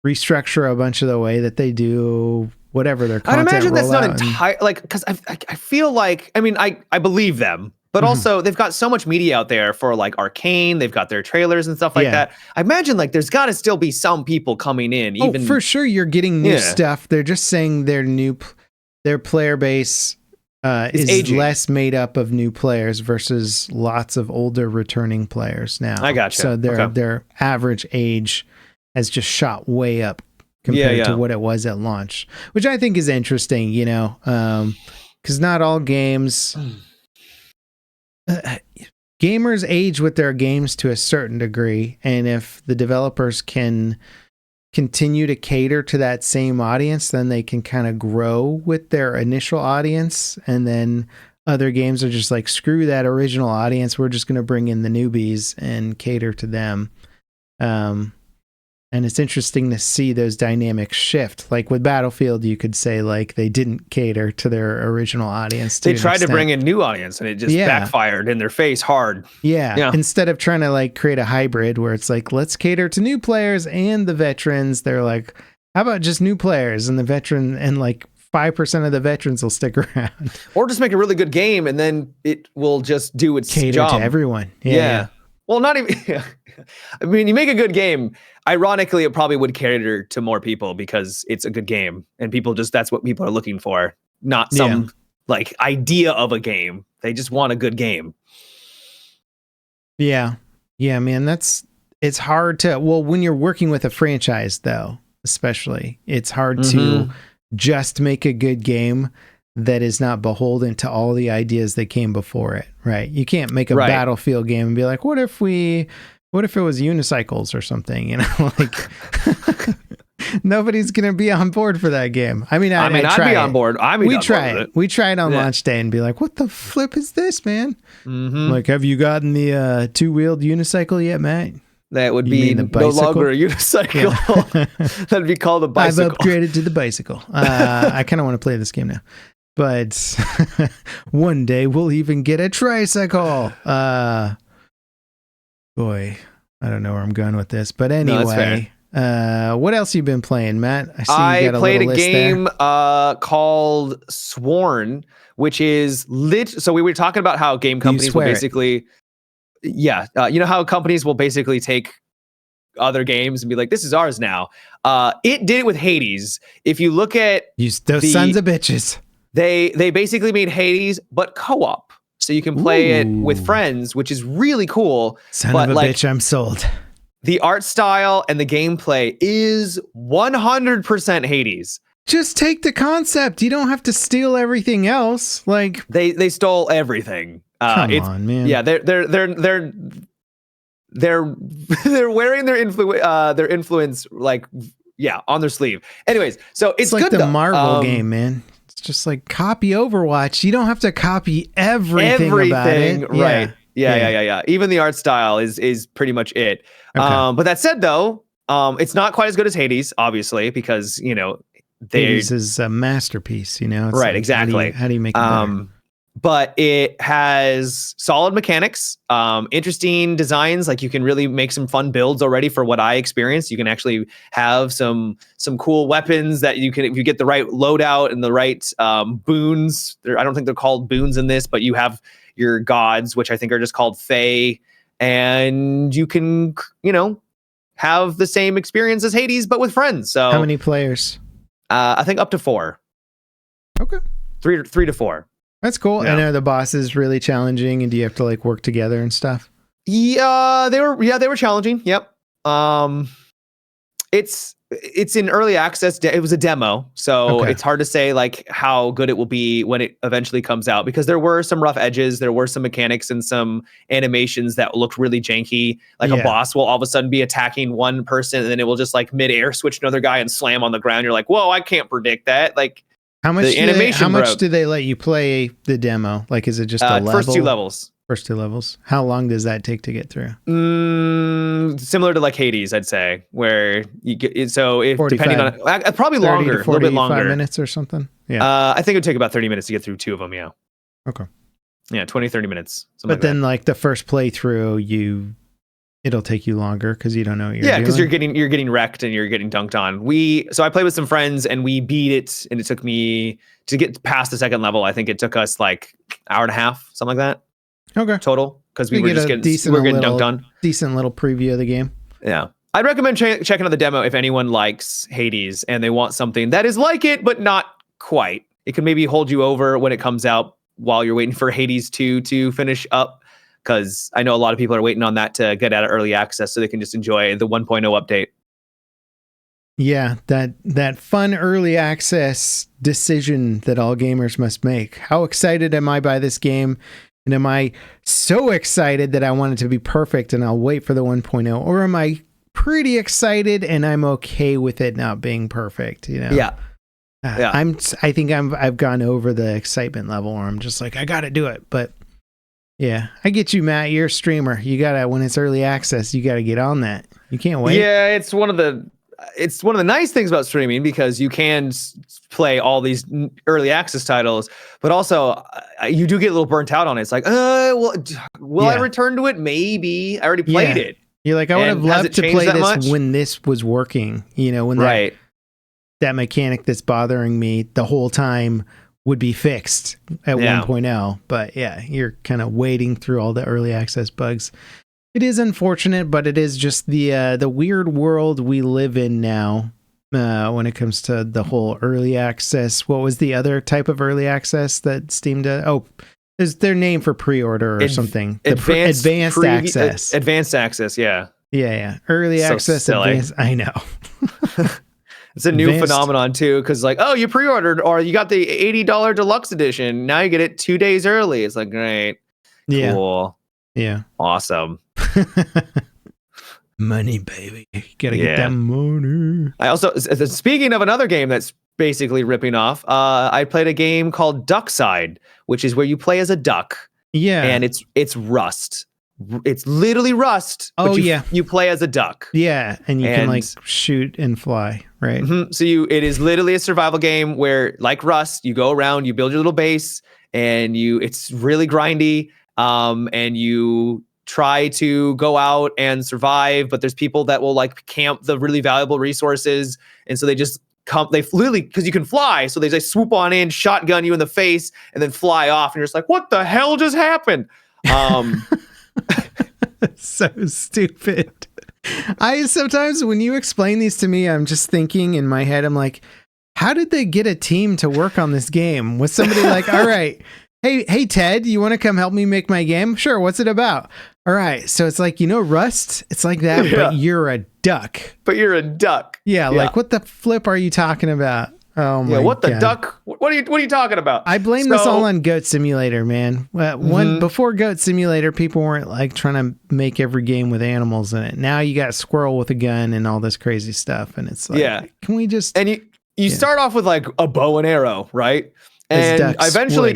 restructure a bunch of the way that they do whatever their content. I'd imagine that's not entire, because I feel like, I mean, I believe them, but also they've got so much media out there for like Arcane. They've got their trailers and stuff like that. I imagine like there's got to still be some people coming in. Even for sure, you're getting new stuff. They're just saying their player base is aging. Less made up of new players versus lots of older returning players now. I gotcha. So their average age has just shot way up compared to what it was at launch, which I think is interesting, you know, because not all games, gamers age with their games to a certain degree. And if the developers can continue to cater to that same audience, then they can kind of grow with their initial audience. And then other games are just like, screw that original audience. We're just going to bring in the newbies and cater to them. And it's interesting to see those dynamics shift. Like with Battlefield, you could say like they didn't cater to their original audience. They tried to bring in new audience and it just backfired in their face hard. Yeah. Instead of trying to like create a hybrid where it's like, let's cater to new players and the veterans. They're like, how about just new players and the veteran, and like 5% of the veterans will stick around. Or just make a really good game and then it will just do its cater job. To everyone. Yeah. Well, not even. I mean, you make a good game. Ironically, it probably would cater to more people because it's a good game, and that's what people are looking for, not some like idea of a game. They just want a good game. Yeah, man. It's hard to. Well, when you're working with a franchise, though, especially, it's hard to just make a good game that is not beholden to all the ideas that came before it, right? You can't make a Battlefield game and be like, what if it was unicycles or something, you know? Like nobody's going to be on board for that game. I mean, I'd be on board. We try it. We try it on launch day and be like, what the flip is this, man? Like, have you gotten the two-wheeled unicycle yet, Matt? That would be no longer a unicycle. Yeah. That'd be called a bicycle. I've upgraded to the bicycle. I kind of want to play this game now. But one day we'll even get a tricycle. Boy, I don't know where I'm going with this. But anyway, what else you been playing, Matt? I played a game called Sworn, which is so we were talking about how game companies will basically... you know how companies will basically take other games and be like, this is ours now. It did it with Hades. If you look at those sons of bitches, they basically made Hades but co-op, so you can play it with friends, which is really cool. Son of a bitch, I'm sold. The art style and the gameplay is 100% Hades. Just take the concept. You don't have to steal everything else. Like they stole everything. Come on, man. Yeah, they're wearing their influence like on their sleeve. Anyways, so it's like good the Marvel game, man. It's just like copy Overwatch. You don't have to copy everything about it. Right. Yeah. Even the art style is pretty much it. Okay. But that said, though, it's not quite as good as Hades, obviously, because Hades is a masterpiece. It's right, like, exactly. How do you make it better? But it has solid mechanics, interesting designs. Like you can really make some fun builds already for what I experienced. You can actually have some cool weapons that you can, if you get the right loadout and the right boons. I don't think they're called boons in this, but you have your gods, which I think are just called Fae, and you can, have the same experience as Hades, but with friends. So how many players? I think up to 4. Okay. 3 to 4. That's cool. Yeah. And are the bosses really challenging, and do you have to like work together and stuff? Yeah, they were challenging. Yep. It's in early access. It was a demo, so It's hard to say like how good it will be when it eventually comes out, because there were some rough edges, there were some mechanics and some animations that looked really janky. Like a boss will all of a sudden be attacking one person, and then it will just like midair switch another guy and slam on the ground. You're like, whoa, I can't predict that. Like, how much do they let you play the demo? Like, is it just a level? First 2 levels. First 2 levels. How long does that take to get through? Similar to like Hades, I'd say, where you get, so if depending on probably longer, a little bit longer, 5 minutes or something. Yeah. I think it would take about 30 minutes to get through 2 of them. Yeah. Okay. Yeah, 20-30 minutes. But then like the first playthrough, it'll take you longer because you don't know what you're doing. Yeah, because you're getting wrecked and you're getting dunked on. So I played with some friends and we beat it, and it took me to get past the second level. I think it took us like hour and a half, something like that. Okay. Total, because we were just getting dunked on. Decent little preview of the game. Yeah. I'd recommend checking out the demo if anyone likes Hades and they want something that is like it, but not quite. It can maybe hold you over when it comes out while you're waiting for Hades 2 to finish up, because I know a lot of people are waiting on that to get out of early access so they can just enjoy the 1.0 update. Yeah, that fun early access decision that all gamers must make. How excited am I by this game? And am I so excited that I want it to be perfect and I'll wait for the 1.0? Or am I pretty excited and I'm okay with it not being perfect? Yeah. I think I've gone over the excitement level where I'm just like, I got to do it. But yeah, I get you, Matt. You're a streamer. You got to, when it's early access, you got to get on that. You can't wait. Yeah, it's one of the nice things about streaming, because you can play all these early access titles, but also you do get a little burnt out on it. It's like, will I return to it? Maybe. I already played it. You're like, I would have loved to play this when this was working, when that mechanic that's bothering me the whole time would be fixed at 1.0. But yeah, you're kind of wading through all the early access bugs. It is unfortunate, but it is just the weird world we live in now when it comes to the whole early access. What was the other type of early access that Steam did? Oh, is their name for pre-order or something? Advanced access. Advanced access, yeah. Yeah. Early access, advanced. I know. It's a new phenomenon too, because like, oh, you pre-ordered or you got the $80 deluxe edition. Now you get it 2 days early. It's like, great. Yeah. Cool. Yeah. Awesome. Money, baby. You gotta get that money. I also, speaking of another game that's basically ripping off, I played a game called Duckside, which is where you play as a duck. Yeah. And it's Rust. It's literally Rust. But you play as a duck. Yeah, and you can like shoot and fly, right? Mm-hmm. So it is literally a survival game where, like Rust, you go around, you build your little base, and it's really grindy. And you try to go out and survive, but there's people that will like camp the really valuable resources, and so they just come. They literally, because you can fly, so they just swoop on in, shotgun you in the face, and then fly off, and you're just like, what the hell just happened? So stupid. I sometimes when you explain these to me, I'm just thinking in my head, I'm like, how did they get a team to work on this game? Was somebody like, all right, hey Ted, you want to come help me make my game? Sure, what's it about? All right, so it's like, Rust? It's like that, but you're a duck. Yeah, like what the flip are you talking about? Oh my what the God. duck? What are you talking about? I blame this all on Goat Simulator, man. Before Goat Simulator, people weren't like trying to make every game with animals in it. Now you got a squirrel with a gun and all this crazy stuff, and it's like, can we just? And you start off with like a bow and arrow, right? And I eventually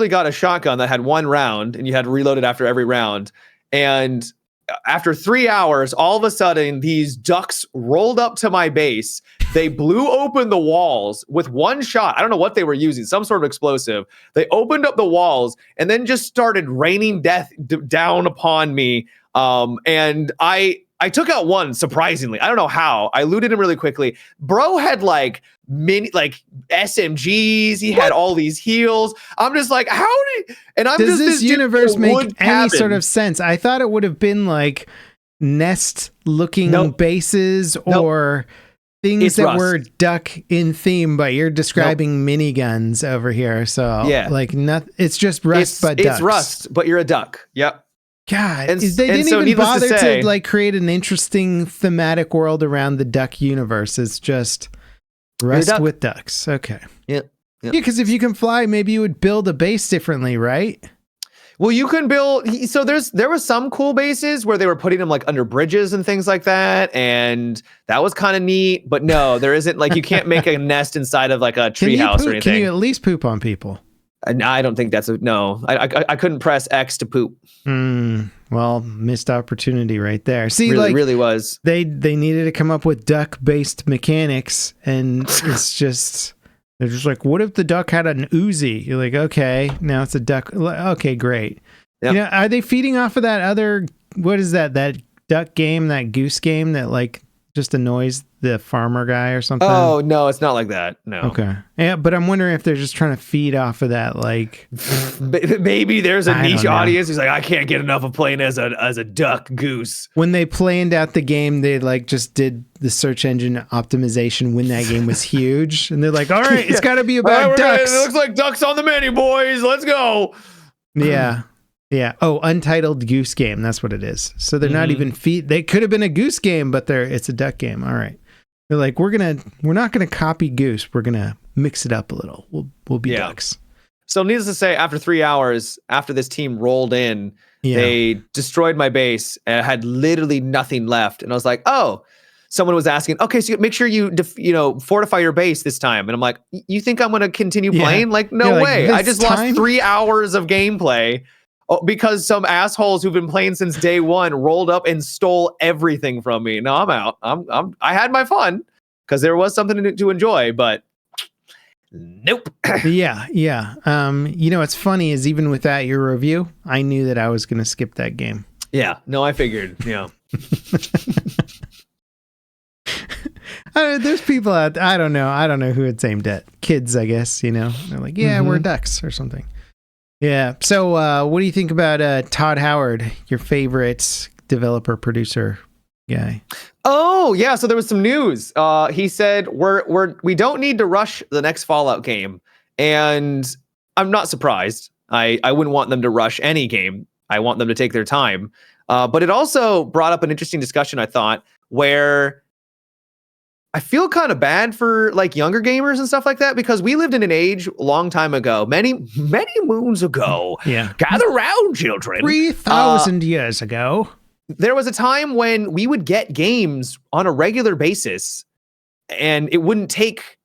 got a shotgun that had one round, and you had to reload it after every round. And after 3 hours, all of a sudden, these ducks rolled up to my base. They blew open the walls with one shot. I don't know what they were using, some sort of explosive. They opened up the walls and then just started raining death down upon me. And I took out one, surprisingly. I don't know how. I looted him really quickly. Bro had like SMGs. He had all these heals. I'm just like, does this universe make any sort of sense? I thought it would have been like nest looking bases or things that were duck in theme, but you're describing miniguns over here. So it's just Rust, but ducks. It's Rust, but you're a duck. Yep. God, they didn't even bother to like create an interesting thematic world around the duck universe. It's just Rust with ducks. Okay. Yeah. Yeah, because if you can fly, maybe you would build a base differently, right? Well, you can build. So there was some cool bases where they were putting them like under bridges and things like that, and that was kind of neat. But no, there isn't like you can't make a nest inside of like a treehouse or anything. Can you at least poop on people? I don't think that's no. I couldn't press X to poop. Well, missed opportunity right there. See, really was. They needed to come up with duck-based mechanics, and it's just they're just like, what if the duck had an Uzi? You're like, okay, now it's a duck. Okay, great. Yep. Are they feeding off of that other? What is that? That duck game, that goose game that like just annoys the farmer guy or something? Oh, no, it's not like that. No. Okay. Yeah, but I'm wondering if they're just trying to feed off of that, like maybe there's a niche audience who's like, I can't get enough of playing as a duck goose. When they planned out the game, they like just did the search engine optimization when that game was huge. And they're like, all right, it's got to be about ducks. It looks like ducks on the menu, boys. Let's go. Yeah. Yeah. Oh, Untitled Goose Game. That's what it is. So they're not even they could have been a goose game, but it's a duck game. All right. They're like, we're not gonna copy Goose. We're gonna mix it up a little. We'll be ducks. So needless to say, after 3 hours, after this team rolled in, they destroyed my base and had literally nothing left. And I was like, oh, someone was asking, okay, so make sure you fortify your base this time. And I'm like, you think I'm gonna continue playing? Like, no way. I just lost 3 hours of gameplay. Because some assholes who've been playing since day one rolled up and stole everything from me. No, I'm out. I had my fun because there was something to enjoy, but nope. Yeah. What's funny is even without your review, I knew that I was going to skip that game. Yeah. No, I figured. Yeah. There's people out there, I don't know who it's aimed at. Kids, I guess, They're like, we're ducks or something. Yeah. So what do you think about Todd Howard, your favorite developer producer guy? Oh, yeah. So there was some news. He said we don't need to rush the next Fallout game. And I'm not surprised. I wouldn't want them to rush any game. I want them to take their time. But it also brought up an interesting discussion, I thought, where I feel kind of bad for like younger gamers and stuff like that, because we lived in an age a long time ago, many moons ago. Yeah. Gather round, children. 3,000 years ago. There was a time when we would get games on a regular basis, and it wouldn't take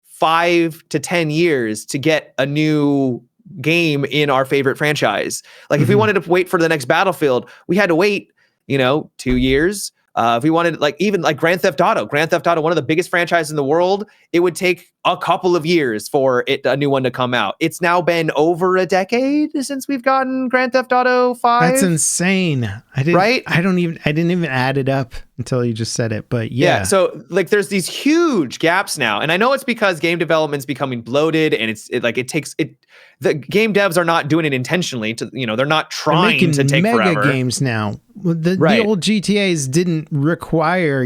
5 to 10 years to get a new game in our favorite franchise. Like if we wanted to wait for the next Battlefield, we had to wait, 2 years. If we wanted even Grand Theft Auto, one of the biggest franchises in the world, it would take a couple of years for a new one to come out. It's now been over a decade since we've gotten Grand Theft Auto 5. That's insane. I didn't even add it up until you just said it, but yeah. So like there's these huge gaps now. And I know it's because game development's becoming bloated, and the game devs are not doing it intentionally they're not trying to take mega forever. Games now. The old GTAs didn't require,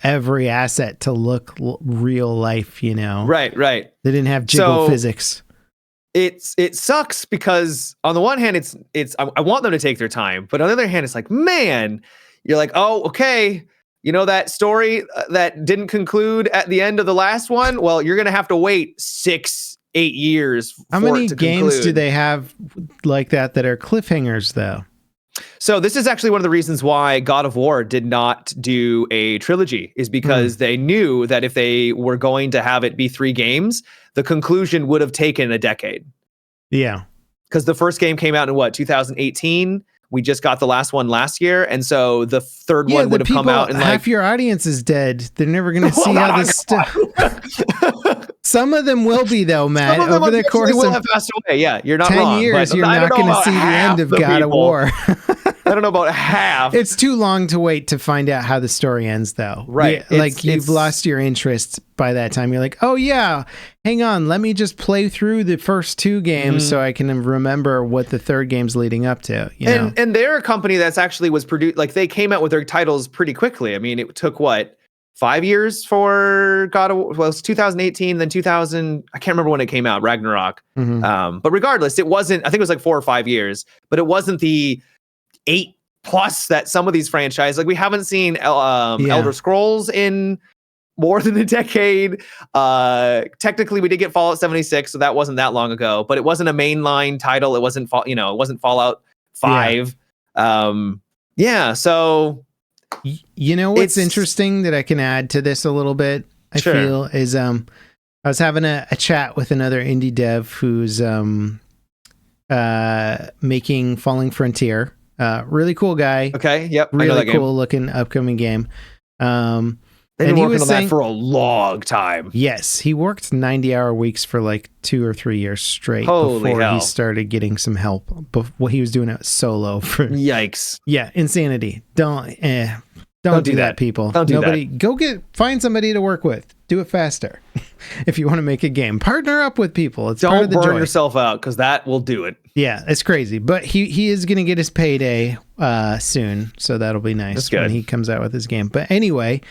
every asset to look real life, Right. They didn't have jiggle physics. It sucks because on the one hand, I want them to take their time, but on the other hand, it's like, man, you're like, oh, okay. That story that didn't conclude at the end of the last one? Well, you're going to have to wait 6-8 years for it to conclude. How many games do they have like that are cliffhangers, though? So this is actually one of the reasons why God of War did not do a trilogy, is because they knew that if they were going to have it be 3 games, the conclusion would have taken a decade. Yeah. Because the first game came out in 2018? We just got the last one last year, and so the third one would have come out in half your audience is dead. They're never going to see how this stuff. Some of them will be, though, Matt. Over the course will have passed away. Yeah, you're not 10 wrong. 10 years, you're not going to see the end of God of War. I don't know about half. It's too long to wait to find out how the story ends, though. Right. You've lost your interest by that time. You're like, oh, yeah, hang on. Let me just play through the first 2 games so I can remember what the third game's leading up to. And they're a company that's actually was produced, like they came out with their titles pretty quickly. I mean, it took 5 years for God of War? Well, it was 2018, then 2000. I can't remember when it came out, Ragnarok. But regardless, it wasn't, I think it was like 4 or 5 years, but it wasn't the 8+ that some of these franchises, like we haven't seen Elder Scrolls in more than a decade. Technically we did get Fallout 76, so that wasn't that long ago, but it wasn't a mainline title. It wasn't it wasn't Fallout 5. So what's interesting that I can add to this a little bit, I feel, is I was having a chat with another indie dev who's making Falling Frontier. Really cool guy. Okay. Yep. Really cool looking upcoming game. They've been working on that for a long time. Yes, he worked 90-hour weeks for like 2 or 3 years straight before he started getting some help. He was doing it solo for yikes. Yeah, insanity. Don't do that, people. Don't do that. Go find somebody to work with. Do it faster. If you want to make a game, partner up with people. It's part of the joy. Don't burn yourself out, because that will do it. Yeah, it's crazy. But he is going to get his payday soon, so that'll be nice when he comes out with his game. But anyway,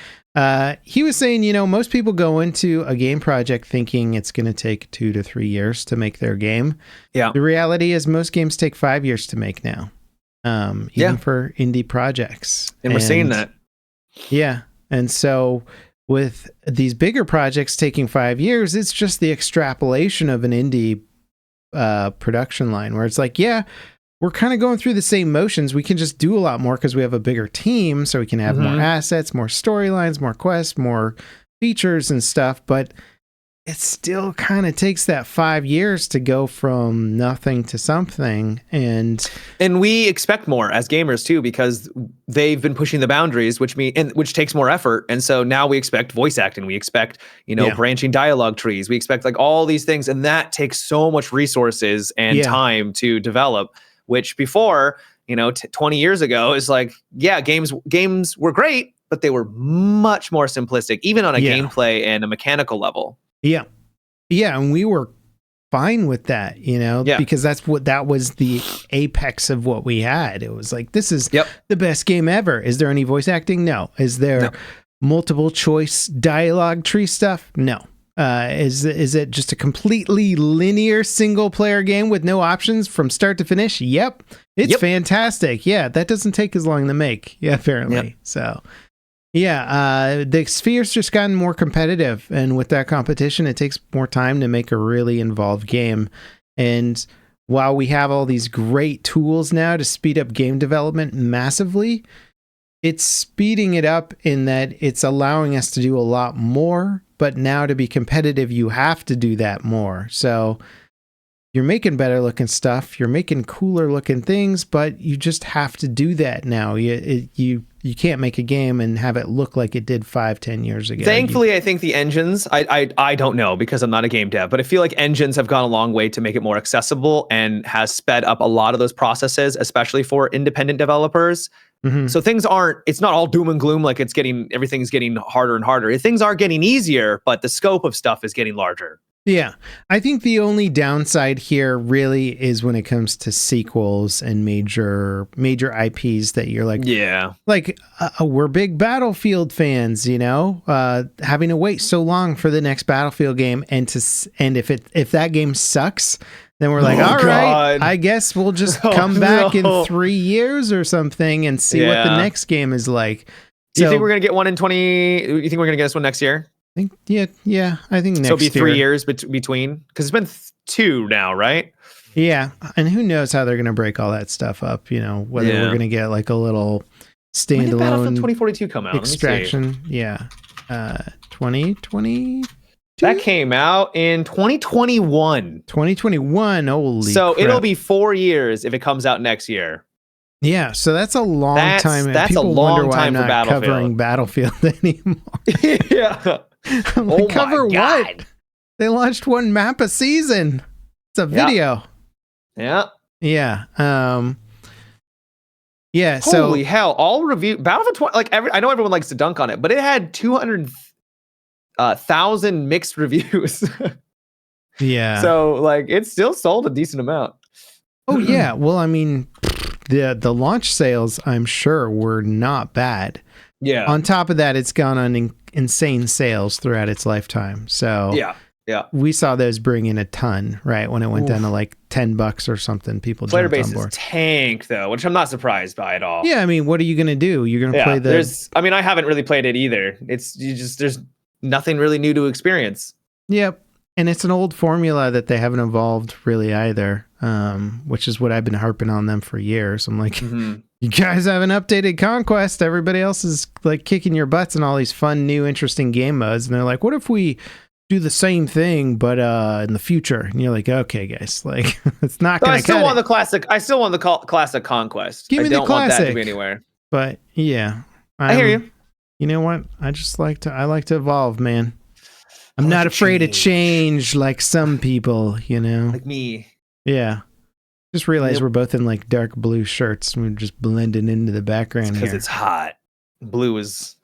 he was saying, most people go into a game project thinking it's going to take 2 to 3 years to make their game. Yeah. The reality is most games take 5 years to make now, even for indie projects. And we're seeing that. Yeah. And so with these bigger projects taking 5 years, it's just the extrapolation of an indie production line where it's like, yeah, we're kind of going through the same motions. We can just do a lot more because we have a bigger team, so we can have more assets, more storylines, more quests, more features and stuff. But it still kind of takes that 5 years to go from nothing to something. And we expect more as gamers too, because they've been pushing the boundaries, which takes more effort. And so now we expect voice acting. We expect, branching dialogue trees. We expect like all these things. And that takes so much resources and time to develop, which before, 20 years ago is like, games were great, but they were much more simplistic, even on a gameplay and a mechanical level. Yeah. Yeah. And we were fine with that, because that was the apex of what we had. It was like, this is the best game ever. Is there any voice acting? No. Is there multiple choice dialogue tree stuff? No. Is it just a completely linear single player game with no options from start to finish? Yep. It's fantastic. Yeah. That doesn't take as long to make. Yeah, apparently. Yep. So the sphere's just gotten more competitive, and with that competition, it takes more time to make a really involved game. And while we have all these great tools now to speed up game development massively, it's speeding it up in that it's allowing us to do a lot more, but now to be competitive, you have to do that more. So you're making better looking stuff, you're making cooler looking things, but you just have to do that now. You can't make a game and have it look like it did 5-10 years ago. Thankfully, I think the engines, I don't know because I'm not a game dev, but I feel like engines have gone a long way to make it more accessible and has sped up a lot of those processes, especially for independent developers. Mm-hmm. So it's not all doom and gloom, like everything's getting harder and harder. Things are getting easier, but the scope of stuff is getting larger. Yeah, I think the only downside here really is when it comes to sequels and major IPs that you're like, we're big Battlefield fans, having to wait so long for the next Battlefield game, and if that game sucks, then we're like, right, I guess we'll just come back in 3 years or something and see what the next game is like. Do you think we're gonna get one in 20? You think we're gonna get this one next year? I think, I think next year. So it'll be 3 years between, because it's been 2 now, right? Yeah, and who knows how they're going to break all that stuff up, whether we're going to get like a little standalone. When did Battlefield 2042 come out? Extraction, 2020. That came out in 2021. 2021, holy So crap. It'll be 4 years if it comes out next year. Yeah, so that's a long time. That's people a long wonder why time I'm for not Battlefield. Covering Battlefield anymore. Yeah. I'm like, cover what? They launched one map a season. It's a video. Yeah. Yeah. Yeah. Holy hell! All review Battlefield 20. I know everyone likes to dunk on it, but it had 200,000 mixed reviews. Yeah. So it still sold a decent amount. Oh yeah. Well, I mean, the launch sales, I'm sure, were not bad. Yeah. On top of that, it's gone on insane sales throughout its lifetime. So yeah, we saw those bring in a ton, right? When it went down to like $10 or something, people player jumped base on board. Is tanked though, which I'm not surprised by at all. Yeah, I mean, what are you gonna do? You're gonna play I haven't really played it either. There's nothing really new to experience. Yep. And it's an old formula that they haven't evolved really either, which is what I've been harping on them for years. I'm like, you guys haven't updated Conquest. Everybody else is like kicking your butts in all these fun, new, interesting game modes. And they're like, what if we do the same thing, but in the future? And you're like, okay, guys, like it's not going to cut it. I still want the classic Conquest. Give me the classic. I don't want that to be anywhere. But yeah. I hear you. You know what? I like to evolve, man. I'm not afraid of change like some people, Like me. Yeah. Just realized we're both in like dark blue shirts and we're just blending into the background because it's hot. Blue's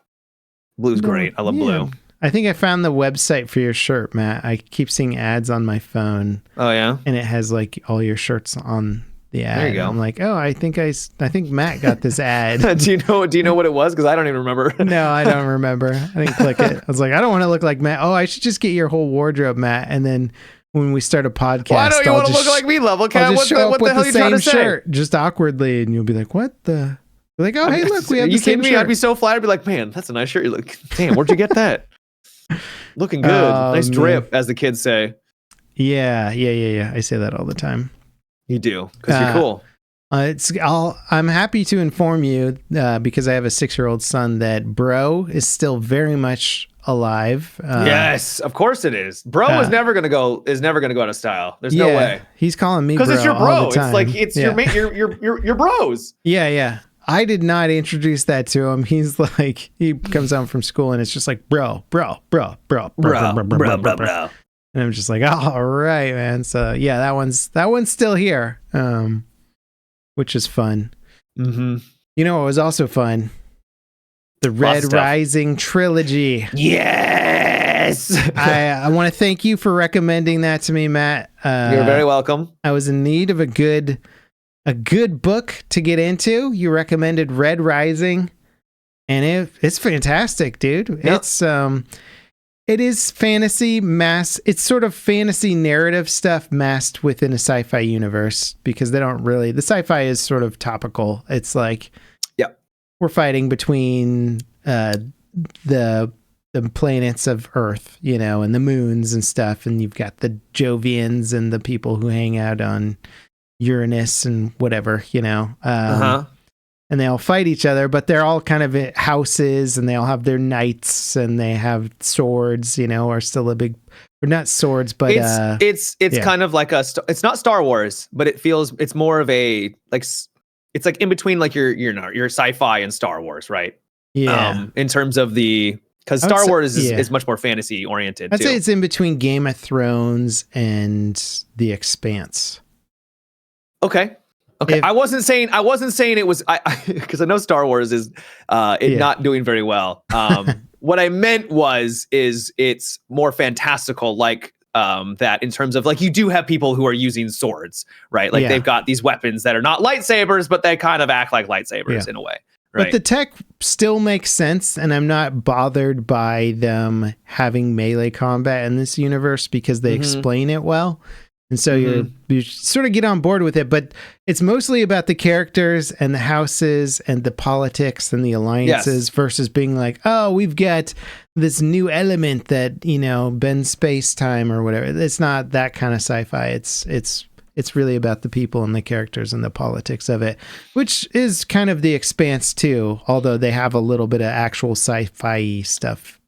great. I love blue. I think I found the website for your shirt, Matt. I keep seeing ads on my phone. Oh yeah. And it has like all your shirts on the ad. There you go. I'm like, oh, I think Matt got this ad. Do you know what it was? Because I don't even remember. No, I don't remember. I didn't click it. I was like, I don't want to look like Matt. Oh, I should just get your whole wardrobe, Matt. And then when we start a podcast, why don't you want to look like me, Level Cat? What the hell are you trying to say? Shirt, just awkwardly, and you'll be like, what the? You're like, oh, hey, look, we have the same shirt. I'd be so flattered. I'd be like, man, that's a nice shirt. You look, damn, where'd you get that? Looking good. Nice drip, as the kids say. Yeah. I say that all the time. You do, because you're cool. I'm happy to inform you because I have a 6-year-old son that Bro is still very much alive. Yes, of course it is. Bro is never gonna go out of style. There's no way. He's calling me bro. Because it's your bro. All the time. It's like your mate, your bros. Yeah. I did not introduce that to him. He's like, he comes home from school and it's just like bro. And I'm just like, all right, man. So yeah, that one's still here. Which is fun. Mm-hmm. You know what was also fun? The Red Rising trilogy. Yes! I want to thank you for recommending that to me, Matt. You're very welcome. I was in need of a good book to get into. You recommended Red Rising, and it's fantastic, dude. Yep. It is fantasy it's sort of fantasy narrative stuff masked within a sci-fi universe, because the sci-fi is sort of topical. It's like, we're fighting between the planets of Earth, and the moons and stuff. And you've got the Jovians and the people who hang out on Uranus and whatever, and they all fight each other, but they're all kind of houses, and they all have their knights, and they have swords, are still a big, or not swords, but it's kind of like it's not Star Wars, but it's more of a it's like in between like your sci-fi and Star Wars, right? Yeah. In terms of because Star Wars is much more fantasy oriented. I'd say it's in between Game of Thrones and The Expanse. Okay. I wasn't saying it was because I know Star Wars is not doing very well. What I meant is it's more fantastical, like that in terms of like you do have people who are using swords, right? Like they've got these weapons that are not lightsabers, but they kind of act like lightsabers in a way. Right? But the tech still makes sense, and I'm not bothered by them having melee combat in this universe because they explain it well. And so you sort of get on board with it, but it's mostly about the characters and the houses and the politics and the alliances versus being like, oh, we've got this new element that, bends space time or whatever. It's not that kind of sci-fi. It's really about the people and the characters and the politics of it, which is kind of The Expanse too, although they have a little bit of actual sci-fi stuff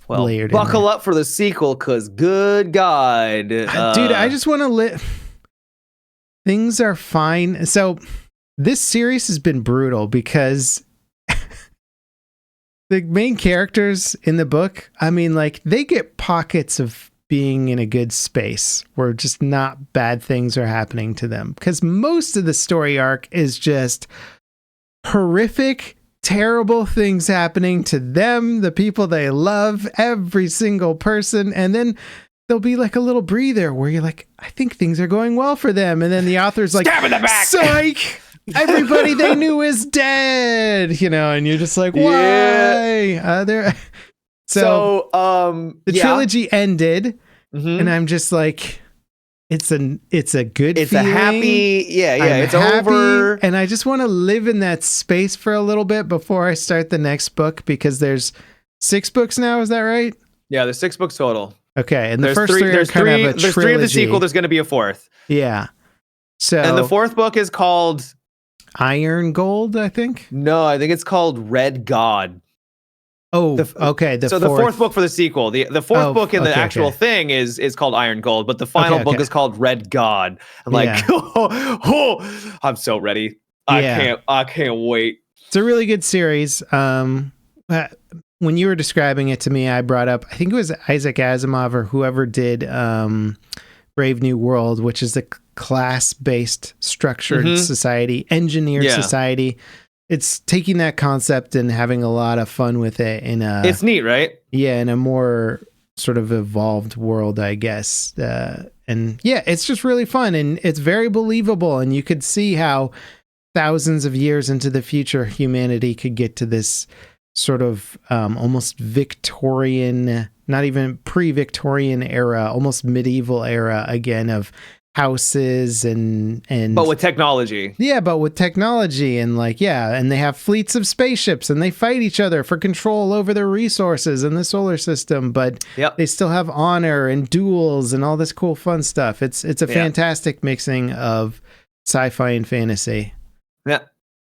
layered in. Buckle up for the sequel, because good God. Dude, I just want to things are fine. So this series has been brutal because the main characters in the book, I mean, like, they get pockets of being in a good space where just not bad things are happening to them, because most of the story arc is just horrific, terrible things happening to them, the people they love, every single person. And then there'll be like a little breather where you're like, I think things are going well for them. And then the author's like, stab in the back. Psych! Everybody they knew is dead, and you're just like, why? So the trilogy ended, and I'm just like, it's a good it's feeling. A happy, it's happy, over. And I just want to live in that space for a little bit before I start the next book, because there's 6 books now, is that right? Yeah, there's 6 books total. Okay, and the first 3 are kind of a trilogy. There's 3 of the sequel, there's going to be a 4th. Yeah. So, and the 4th book is called Iron Gold, I think? No, I think it's called Red God. Oh, okay. The 4th book for the sequel. The 4th book in the actual thing is called Iron Gold, but the final book is called Red God. I'm like, I'm so ready. I can't wait. It's a really good series. When you were describing it to me, I brought up, I think it was Isaac Asimov or whoever did Brave New World, which is a class-based structured society, engineered society. It's taking that concept and having a lot of fun with it it's neat, right? Yeah, in a more sort of evolved world, I guess. And it's just really fun, and it's very believable, and you could see how thousands of years into the future humanity could get to this sort of almost Victorian, not even pre-Victorian era, almost medieval era again of houses and but with technology. Yeah, but with technology and and they have fleets of spaceships and they fight each other for control over their resources in the solar system, but they still have honor and duels and all this cool fun stuff. It's a fantastic mixing of sci-fi and fantasy. Yeah.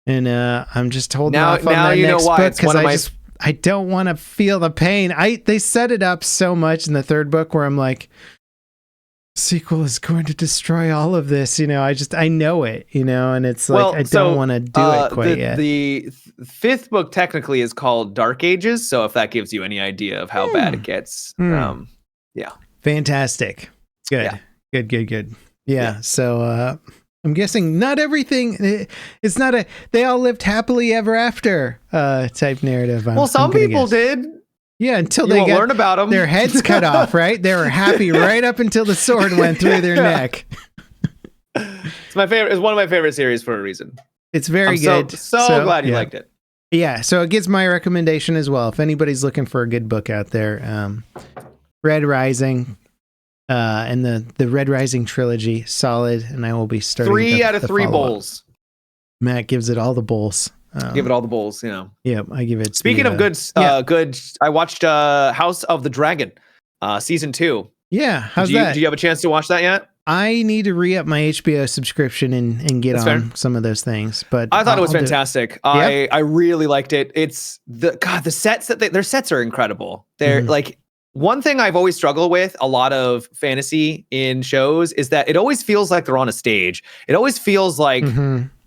And I'm just holding off on that next book because I don't want to feel the pain. They set it up so much in the 3rd book where I'm like, sequel is going to destroy all of this, I know it, and it's like, I don't want to do it quite yet. The 5th book technically is called Dark Ages, so if that gives you any idea of how bad it gets. Fantastic. Good. Yeah. So I'm guessing not everything, it's not they all lived happily ever after type narrative. Some people did. Yeah, until they learn about them. Their heads cut off, right? They were happy right up until the sword went through their neck. It's my favorite. It's one of my favorite series for a reason. It's very good. So glad you liked it. Yeah, so it gets my recommendation as well. If anybody's looking for a good book out there, Red Rising, and the Red Rising trilogy, solid. And I will be starting 3 out of 3 bowls. Matt gives it all the bowls. Give it all the bowls, Yeah, I give it. Speaking of good, I watched House of the Dragon, season 2. Yeah, how's that? Do you have a chance to watch that yet? I need to re-up my HBO subscription and get on some of those things. But I thought it was fantastic. I really liked it. It's the sets their sets are incredible. They're like, one thing I've always struggled with a lot of fantasy in shows is that it always feels like they're on a stage. It always feels like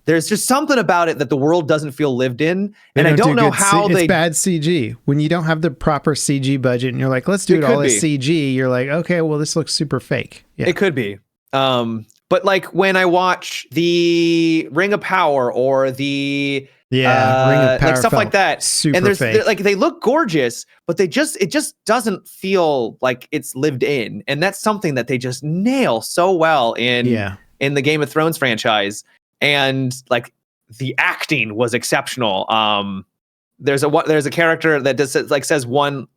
there's just something about it that the world doesn't feel lived in. And I don't know how it's bad CG. When you don't have the proper CG budget and you're like, let's do it all as CG, you're like, okay, well, this looks super fake. Yeah. It could be. But like when I watch the Ring of Power or the Ring of Power, like stuff like that, super and fake. like they look gorgeous, but it just doesn't feel like it's lived in, and that's something that they just nail so well in the Game of Thrones franchise. And like the acting was exceptional. There's a character that says one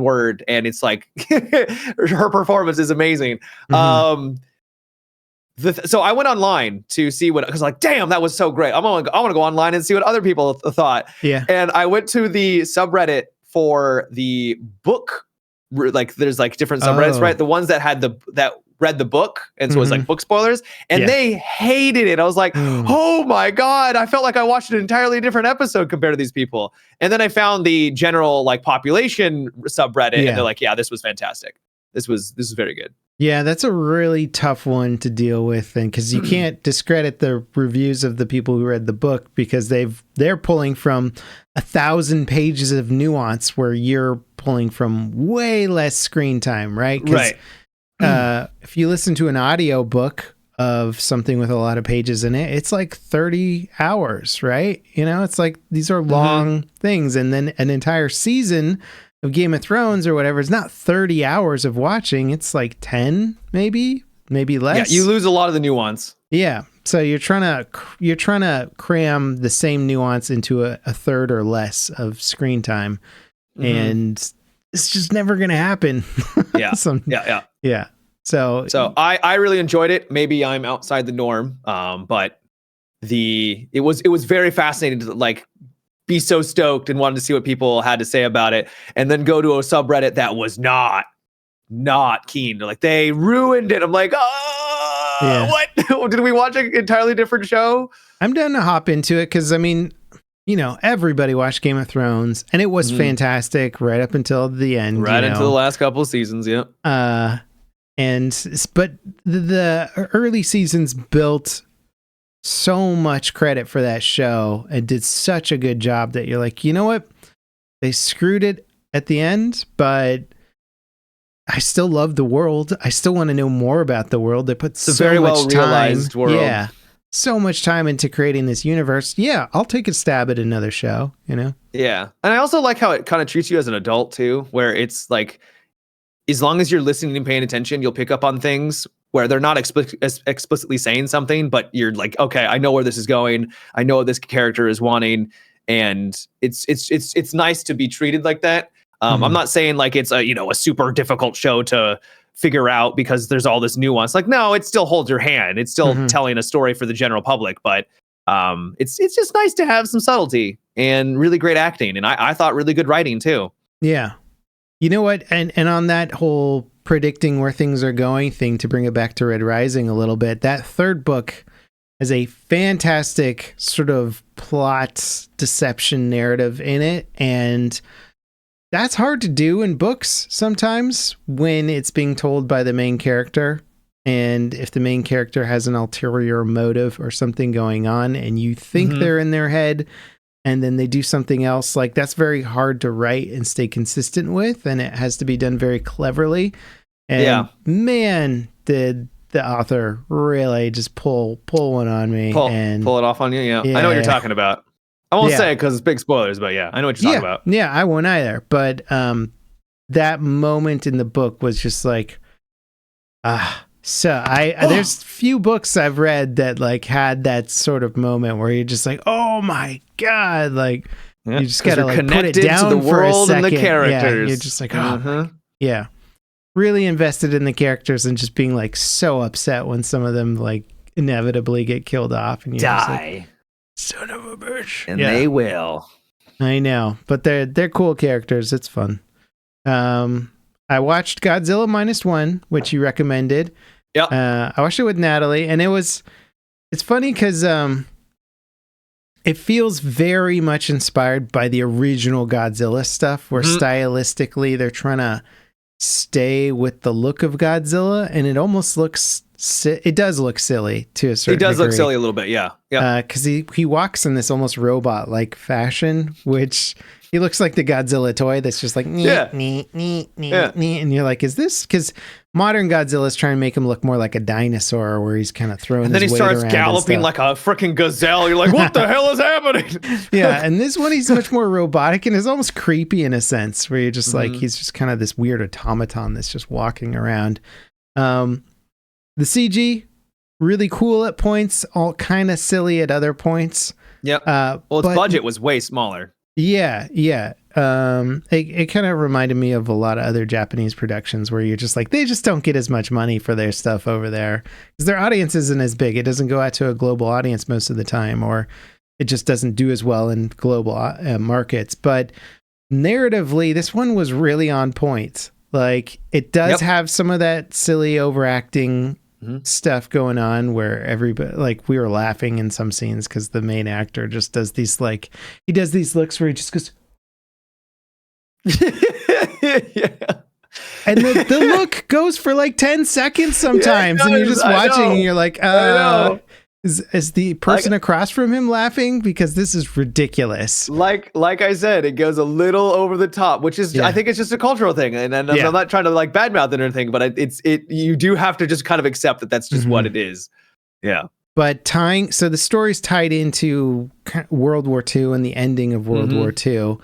word, and it's like her performance is amazing. So I went online to see because like, damn, that was so great. I want to go online and see what other people thought. Yeah. And I went to the subreddit for the book. Like there's like different subreddits, right? The ones that read the book, and so it was like book spoilers, and they hated it. I was like, oh my God, I felt like I watched an entirely different episode compared to these people. And then I found the general like population subreddit, and they're like, yeah, this was fantastic. This was very good. Yeah, that's a really tough one to deal with, and because you can't discredit the reviews of the people who read the book, because they're pulling from 1,000 pages of nuance where you're pulling from way less screen time, right? Right. If you listen to an audio book of something with a lot of pages in it, it's like 30 hours, right? You know, it's like these are long things, and then an entire season of Game of Thrones or whatever, it's not 30 hours of watching. It's like 10, maybe less. Yeah, you lose a lot of the nuance. Yeah. So you're trying to cram the same nuance into a third or less of screen time. And it's just never going to happen. Yeah. Yeah. So I really enjoyed it. Maybe I'm outside the norm. But it was very fascinating to like be so stoked and wanted to see what people had to say about it, and then go to a subreddit that was not keen. Like, they ruined it. I'm like, what? Did we watch an entirely different show? I'm down to hop into it because, I mean, you know, everybody watched Game of Thrones, and it was fantastic right up until the end. Right into the last couple of seasons, yeah. But the early seasons built so much credit for that show and did such a good job that you're like, you know what? They screwed it at the end, but I still love the world. I still want to know more about the world. They put so very much well realized time. World. Yeah. So much time into creating this universe. Yeah, I'll take a stab at another show, you know? Yeah. And I also like how it kind of treats you as an adult too, where it's like, as long as you're listening and paying attention, you'll pick up on things where they're not explicitly saying something, but you're like, okay, I know where this is going. I know what this character is wanting. And it's nice to be treated like that. I'm not saying like it's a super difficult show to figure out because there's all this nuance. Like, no, it still holds your hand. It's still telling a story for the general public, but it's just nice to have some subtlety and really great acting. And I thought really good writing too. Yeah. You know what? And on that whole predicting where things are going thing, to bring it back to Red Rising a little bit, that third book has a fantastic sort of plot deception narrative in it. And that's hard to do in books sometimes when it's being told by the main character. And if the main character has an ulterior motive or something going on and you think they're in their head and then they do something else, like, that's very hard to write and stay consistent with. And it has to be done very cleverly. And man, did the author really just pull one on me and pull it off on you. Yeah. I know what you're talking about. I won't say it because it's big spoilers, but yeah, I know what you're talking about. Yeah, I won't either. But that moment in the book was just like, so there's few books I've read that like had that sort of moment where you're just like, oh my God, like you just gotta like put it down to the for world a second. And the characters. Yeah, you're just like, yeah, really invested in the characters and just being like so upset when some of them like inevitably get killed off and you die. Like, son of a bitch. And they will. I know, but they're cool characters. It's fun. I watched Godzilla -1, which you recommended. Yeah. I watched it with Natalie, and it's funny because it feels very much inspired by the original Godzilla stuff, where stylistically they're trying to stay with the look of Godzilla, and it almost looks it does look silly to a certain degree. Look silly a little bit, yeah. Because he walks in this almost robot-like fashion, which he looks like the Godzilla toy that's just like and you're like, is this because modern Godzilla's trying to make him look more like a dinosaur, where he's kind of throwing and then he starts galloping like a freaking gazelle. You're like, what the hell is happening? Yeah, and this one he's much more robotic and is almost creepy in a sense, where you're just like, he's just kind of this weird automaton that's just walking around. The CG, really cool at points, all kind of silly at other points. Yep. Well, its budget was way smaller. Yeah. It kind of reminded me of a lot of other Japanese productions where you're just like, they just don't get as much money for their stuff over there because their audience isn't as big. It doesn't go out to a global audience most of the time, or it just doesn't do as well in global markets. But narratively, this one was really on point. Like, it does have some of that silly overacting stuff going on where everybody, like, we were laughing in some scenes because the main actor just does these, like, he does these looks where he just goes and the look goes for like 10 seconds sometimes, and you're just watching and you're like, is the person across from him laughing? Because this is ridiculous. Like I said, it goes a little over the top, which is, I think it's just a cultural thing. And I'm not trying to like badmouth it or anything, but you do have to just kind of accept that that's just what it is. Yeah. But so the story's tied into World War II and the ending of World War II.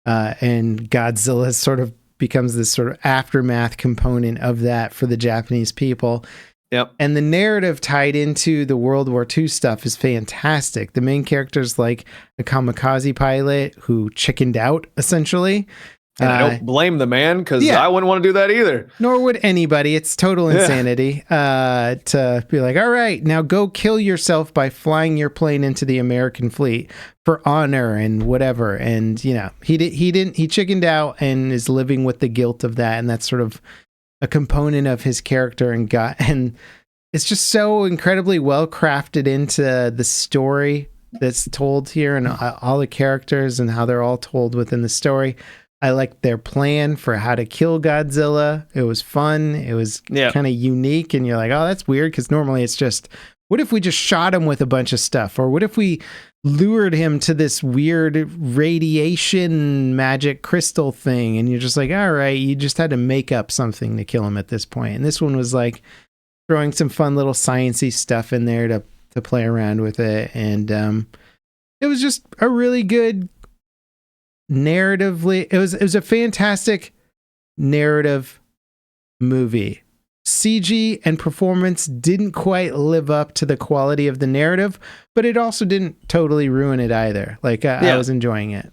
And Godzilla sort of becomes this sort of aftermath component of that for the Japanese people. Yep. And the narrative tied into the World War II stuff is fantastic. The main character's like a kamikaze pilot who chickened out, essentially. And I don't blame the man, because I wouldn't want to do that either. Nor would anybody. It's total insanity to be like, all right, now go kill yourself by flying your plane into the American fleet for honor and whatever. And, you know, he chickened out and is living with the guilt of that. And that's sort of a component of his character, and it's just so incredibly well crafted into the story that's told here, and all the characters and how they're all told within the story. I liked their plan for how to kill Godzilla. It was fun. It was kind of unique, and you're like, oh, that's weird, because normally it's just, what if we just shot him with a bunch of stuff? Or what if we lured him to this weird radiation magic crystal thing? And you're just like, all right, you just had to make up something to kill him at this point. And this one was like throwing some fun little sciencey stuff in there to play around with it. And it was just a really good narratively. It was a fantastic narrative movie. CG and performance didn't quite live up to the quality of the narrative, but it also didn't totally ruin it either. Like, I was enjoying it. It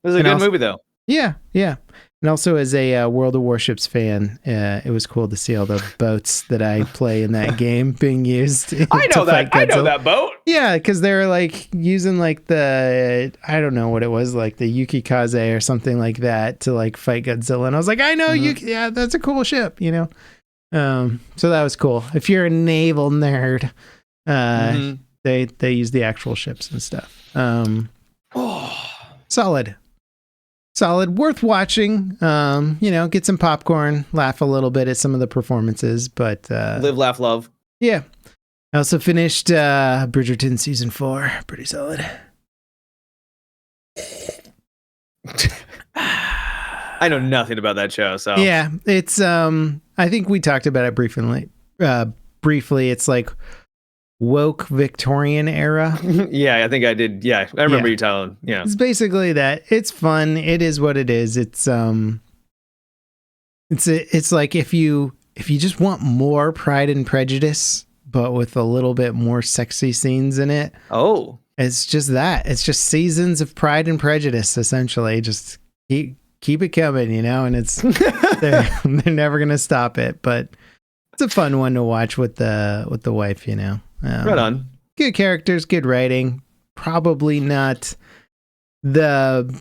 was a good movie, though. Yeah. And also, as a World of Warships fan, it was cool to see all the boats that I play in that game being used. I know that boat. Yeah, because they're like using like I don't know what it was, like the Yukikaze or something like that to like fight Godzilla. And I was like, I know yeah, that's a cool ship, you know? So that was cool. If you're a naval nerd, they use the actual ships and stuff. Solid, worth watching. You know, get some popcorn, laugh a little bit at some of the performances, but live, laugh, love. Yeah. I also finished Bridgerton season 4. Pretty solid. I know nothing about that show, so yeah, it's I think we talked about it briefly. It's like woke Victorian era. Yeah, I think I did. Yeah, I remember you telling. Yeah, it's basically that. It's fun. It is what it is. It's like if you just want more Pride and Prejudice, but with a little bit more sexy scenes in it. Oh, it's just that. It's just seasons of Pride and Prejudice, essentially. Just keep it coming, you know. And it's they're never gonna stop it. But it's a fun one to watch with the wife, you know. Right on. Good characters, good writing. Probably not the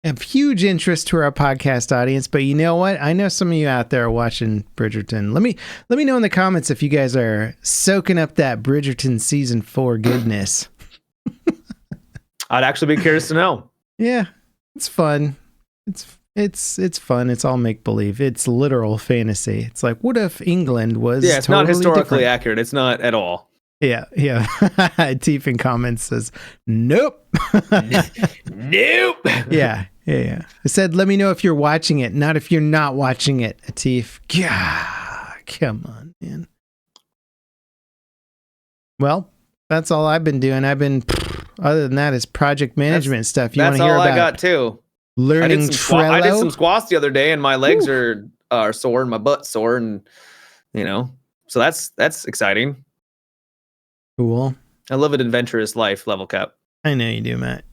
have huge interest to our podcast audience, but you know what? I know some of you out there are watching Bridgerton. Let me know in the comments if you guys are soaking up that Bridgerton season 4 goodness. I'd actually be curious to know. Yeah, it's fun. It's fun. It's all make believe. It's literal fantasy. It's like, what if England was? Yeah, it's totally not historically different? accurate. It's not at all. Yeah. Teef in comments says, nope. Nope. Yeah. I said, let me know if you're watching it, not if you're not watching it, Teef. God, come on, man. Well, that's all I've been doing. Other than that, is project management stuff. You want to hear about? That's all I got too. Learning Trello. I did some squats the other day, and my legs are sore, and my butt's sore, and so that's exciting. Cool. I love an adventurous life, Level Cap. I know you do, Matt.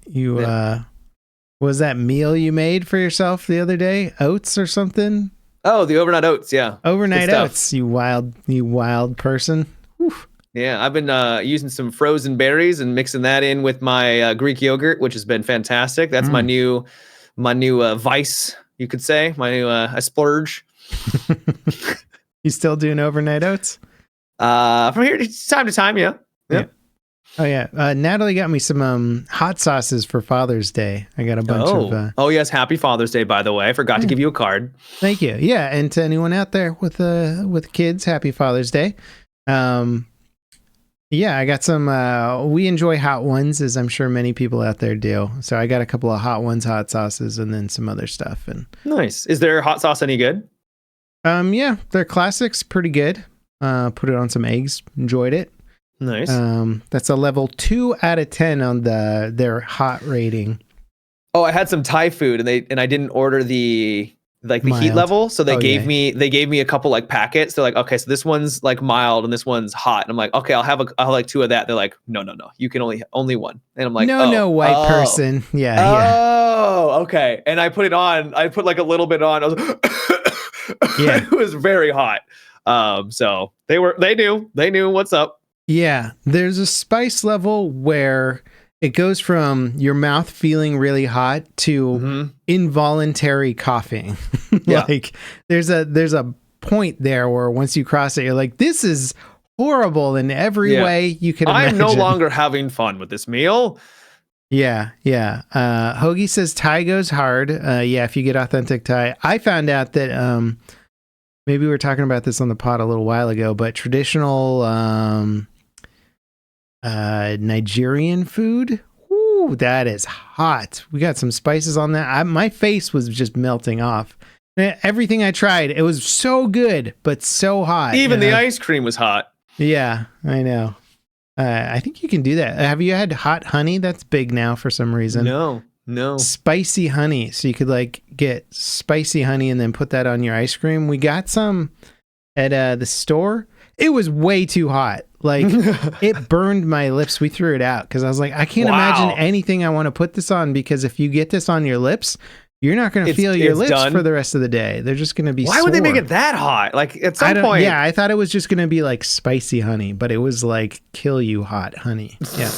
Was that meal you made for yourself the other day? Oats or something? Oh, the overnight oats, yeah. Overnight oats, you wild person. Whew. Yeah, I've been using some frozen berries and mixing that in with my Greek yogurt, which has been fantastic. That's my new vice, you could say. I splurge. You still doing overnight oats? From here time to time, yeah. Oh yeah. Natalie got me some hot sauces for Father's Day. I got a bunch of. Oh yes, happy Father's Day, by the way. I forgot to give you a card. Thank you. Yeah, and to anyone out there with kids, happy Father's Day. Yeah, I got some. We enjoy hot ones, as I'm sure many people out there do. So I got a couple of hot sauces, and then some other stuff. And nice. Is their hot sauce any good? Yeah, their classics pretty good. Put it on some eggs. Enjoyed it. Nice. That's a level 2 out of 10 on their hot rating. Oh, I had some Thai food, and I didn't order the heat level, so they gave me a couple like packets. They're like, okay, so this one's like mild and this one's hot, and I'm like, okay, I'll have like 2 of that. They're like, no, you can only one, and I'm like, no, white person, yeah. Oh, okay. And I put it on. I put like a little bit on. I was yeah, it was very hot. So they knew what's up. Yeah, there's a spice level where it goes from your mouth feeling really hot to involuntary coughing. Like there's a point there where once you cross it, you're like, this is horrible in every way you can imagine. I'm no longer having fun with this meal. Yeah. Hoagie says Thai goes hard. Yeah, if you get authentic Thai. I found out that maybe we were talking about this on the pod a little while ago, but traditional Nigerian food, that is hot. We got some spices on that. My face was just melting off. Everything I tried, it was so good, but so hot. Even the ice cream was hot. Yeah, I know. I think you can do that. Have you had hot honey? That's big now for some reason. No. Spicy honey. So you could like get spicy honey and then put that on your ice cream. We got some at the store. It was way too hot. Like it burned my lips. We threw it out because I was like, I can't imagine anything I want to put this on, because if you get this on your lips, you're not going to feel your lips for the rest of the day. They're just going to be Why would they make it that hot? Like at some point. Yeah, I thought it was just going to be like spicy honey, but it was like kill you hot honey. Yeah.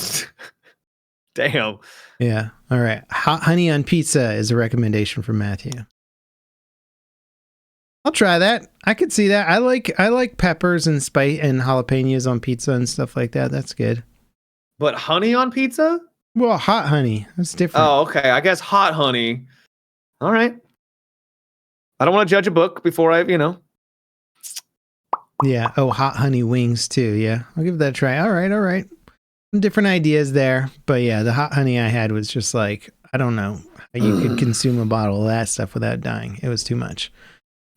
Damn. Yeah. All right. Hot honey on pizza is a recommendation from Matthew. I'll try that. I could see that. I like peppers and spice and jalapenos on pizza and stuff like that. That's good. But honey on pizza? Well, hot honey. That's different. Oh, okay. I guess hot honey. All right. I don't want to judge a book before Yeah. Oh, hot honey wings too. Yeah. I'll give that a try. All right. Some different ideas there. But yeah, the hot honey I had was just like, I don't know how you could consume a bottle of that stuff without dying. It was too much.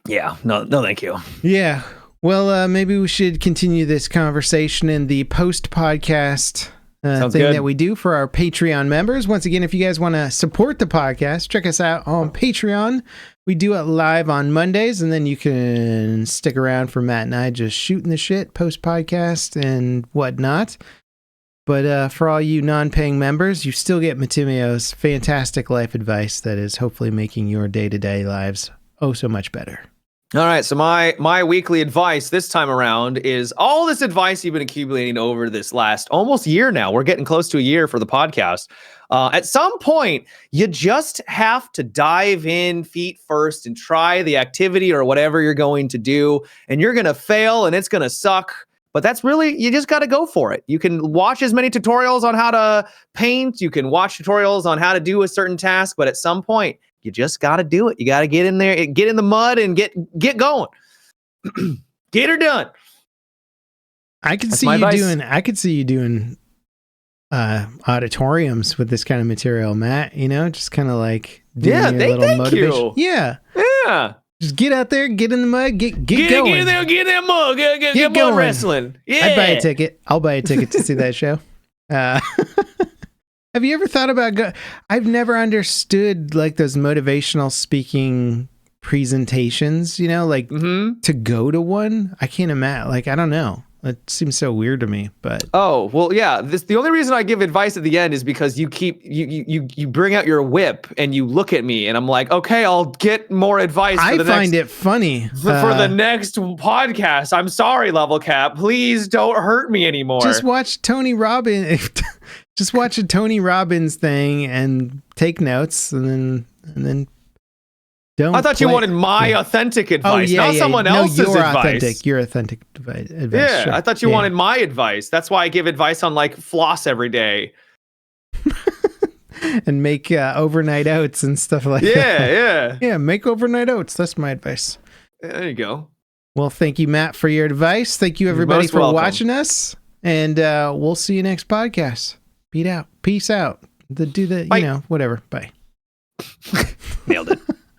Yeah. No, thank you. Yeah. Well, maybe we should continue this conversation in the post-podcast thing that we do for our Patreon members. Once again, if you guys want to support the podcast, check us out on Patreon. We do it live on Mondays, and then you can stick around for Matt and I just shooting the shit post-podcast and whatnot. But for all you non-paying members, you still get Matumio's fantastic life advice that is hopefully making your day-to-day lives so much better. All right, so my weekly advice this time around is all this advice you've been accumulating over this last almost year now. We're getting close to a year for the podcast. At some point, you just have to dive in feet first and try the activity or whatever you're going to do, and you're going to fail and it's going to suck. But that's really, you just got to go for it. You can watch as many tutorials on how to paint. You can watch tutorials on how to do a certain task, but at some point, you just got to do it. You got to get in there, get in the mud and get going. Get her done. I could see you doing auditoriums with this kind of material, Matt, just kind of like doing a little motivation. Yeah. Just get out there, get in the mud, get going. Get in there, get in that mud, get mud wrestling. Yeah. I'd buy a ticket. I'll buy a ticket to see that show. Have you ever thought about I've never understood like those motivational speaking presentations, to go to one. I can't imagine. Like, I don't know. It seems so weird to me, but. Oh, well, yeah. The only reason I give advice at the end is because you bring out your whip and you look at me and I'm like, okay, I'll get more advice. I find it funny. For the next podcast. I'm sorry, Level Cap. Please don't hurt me anymore. Just watch Tony Robbins. Just watch a Tony Robbins thing and take notes and then don't. I thought you wanted my authentic advice, not someone else's advice. Authentic. Your authentic advice. Yeah, sure. I thought you wanted my advice. That's why I give advice on like floss every day. And make overnight oats and stuff like that. Yeah, make overnight oats. That's my advice. There you go. Well, thank you, Matt, for your advice. Thank you, everybody, for watching us. And we'll see you next podcast. Peace out. Bye. Nailed it.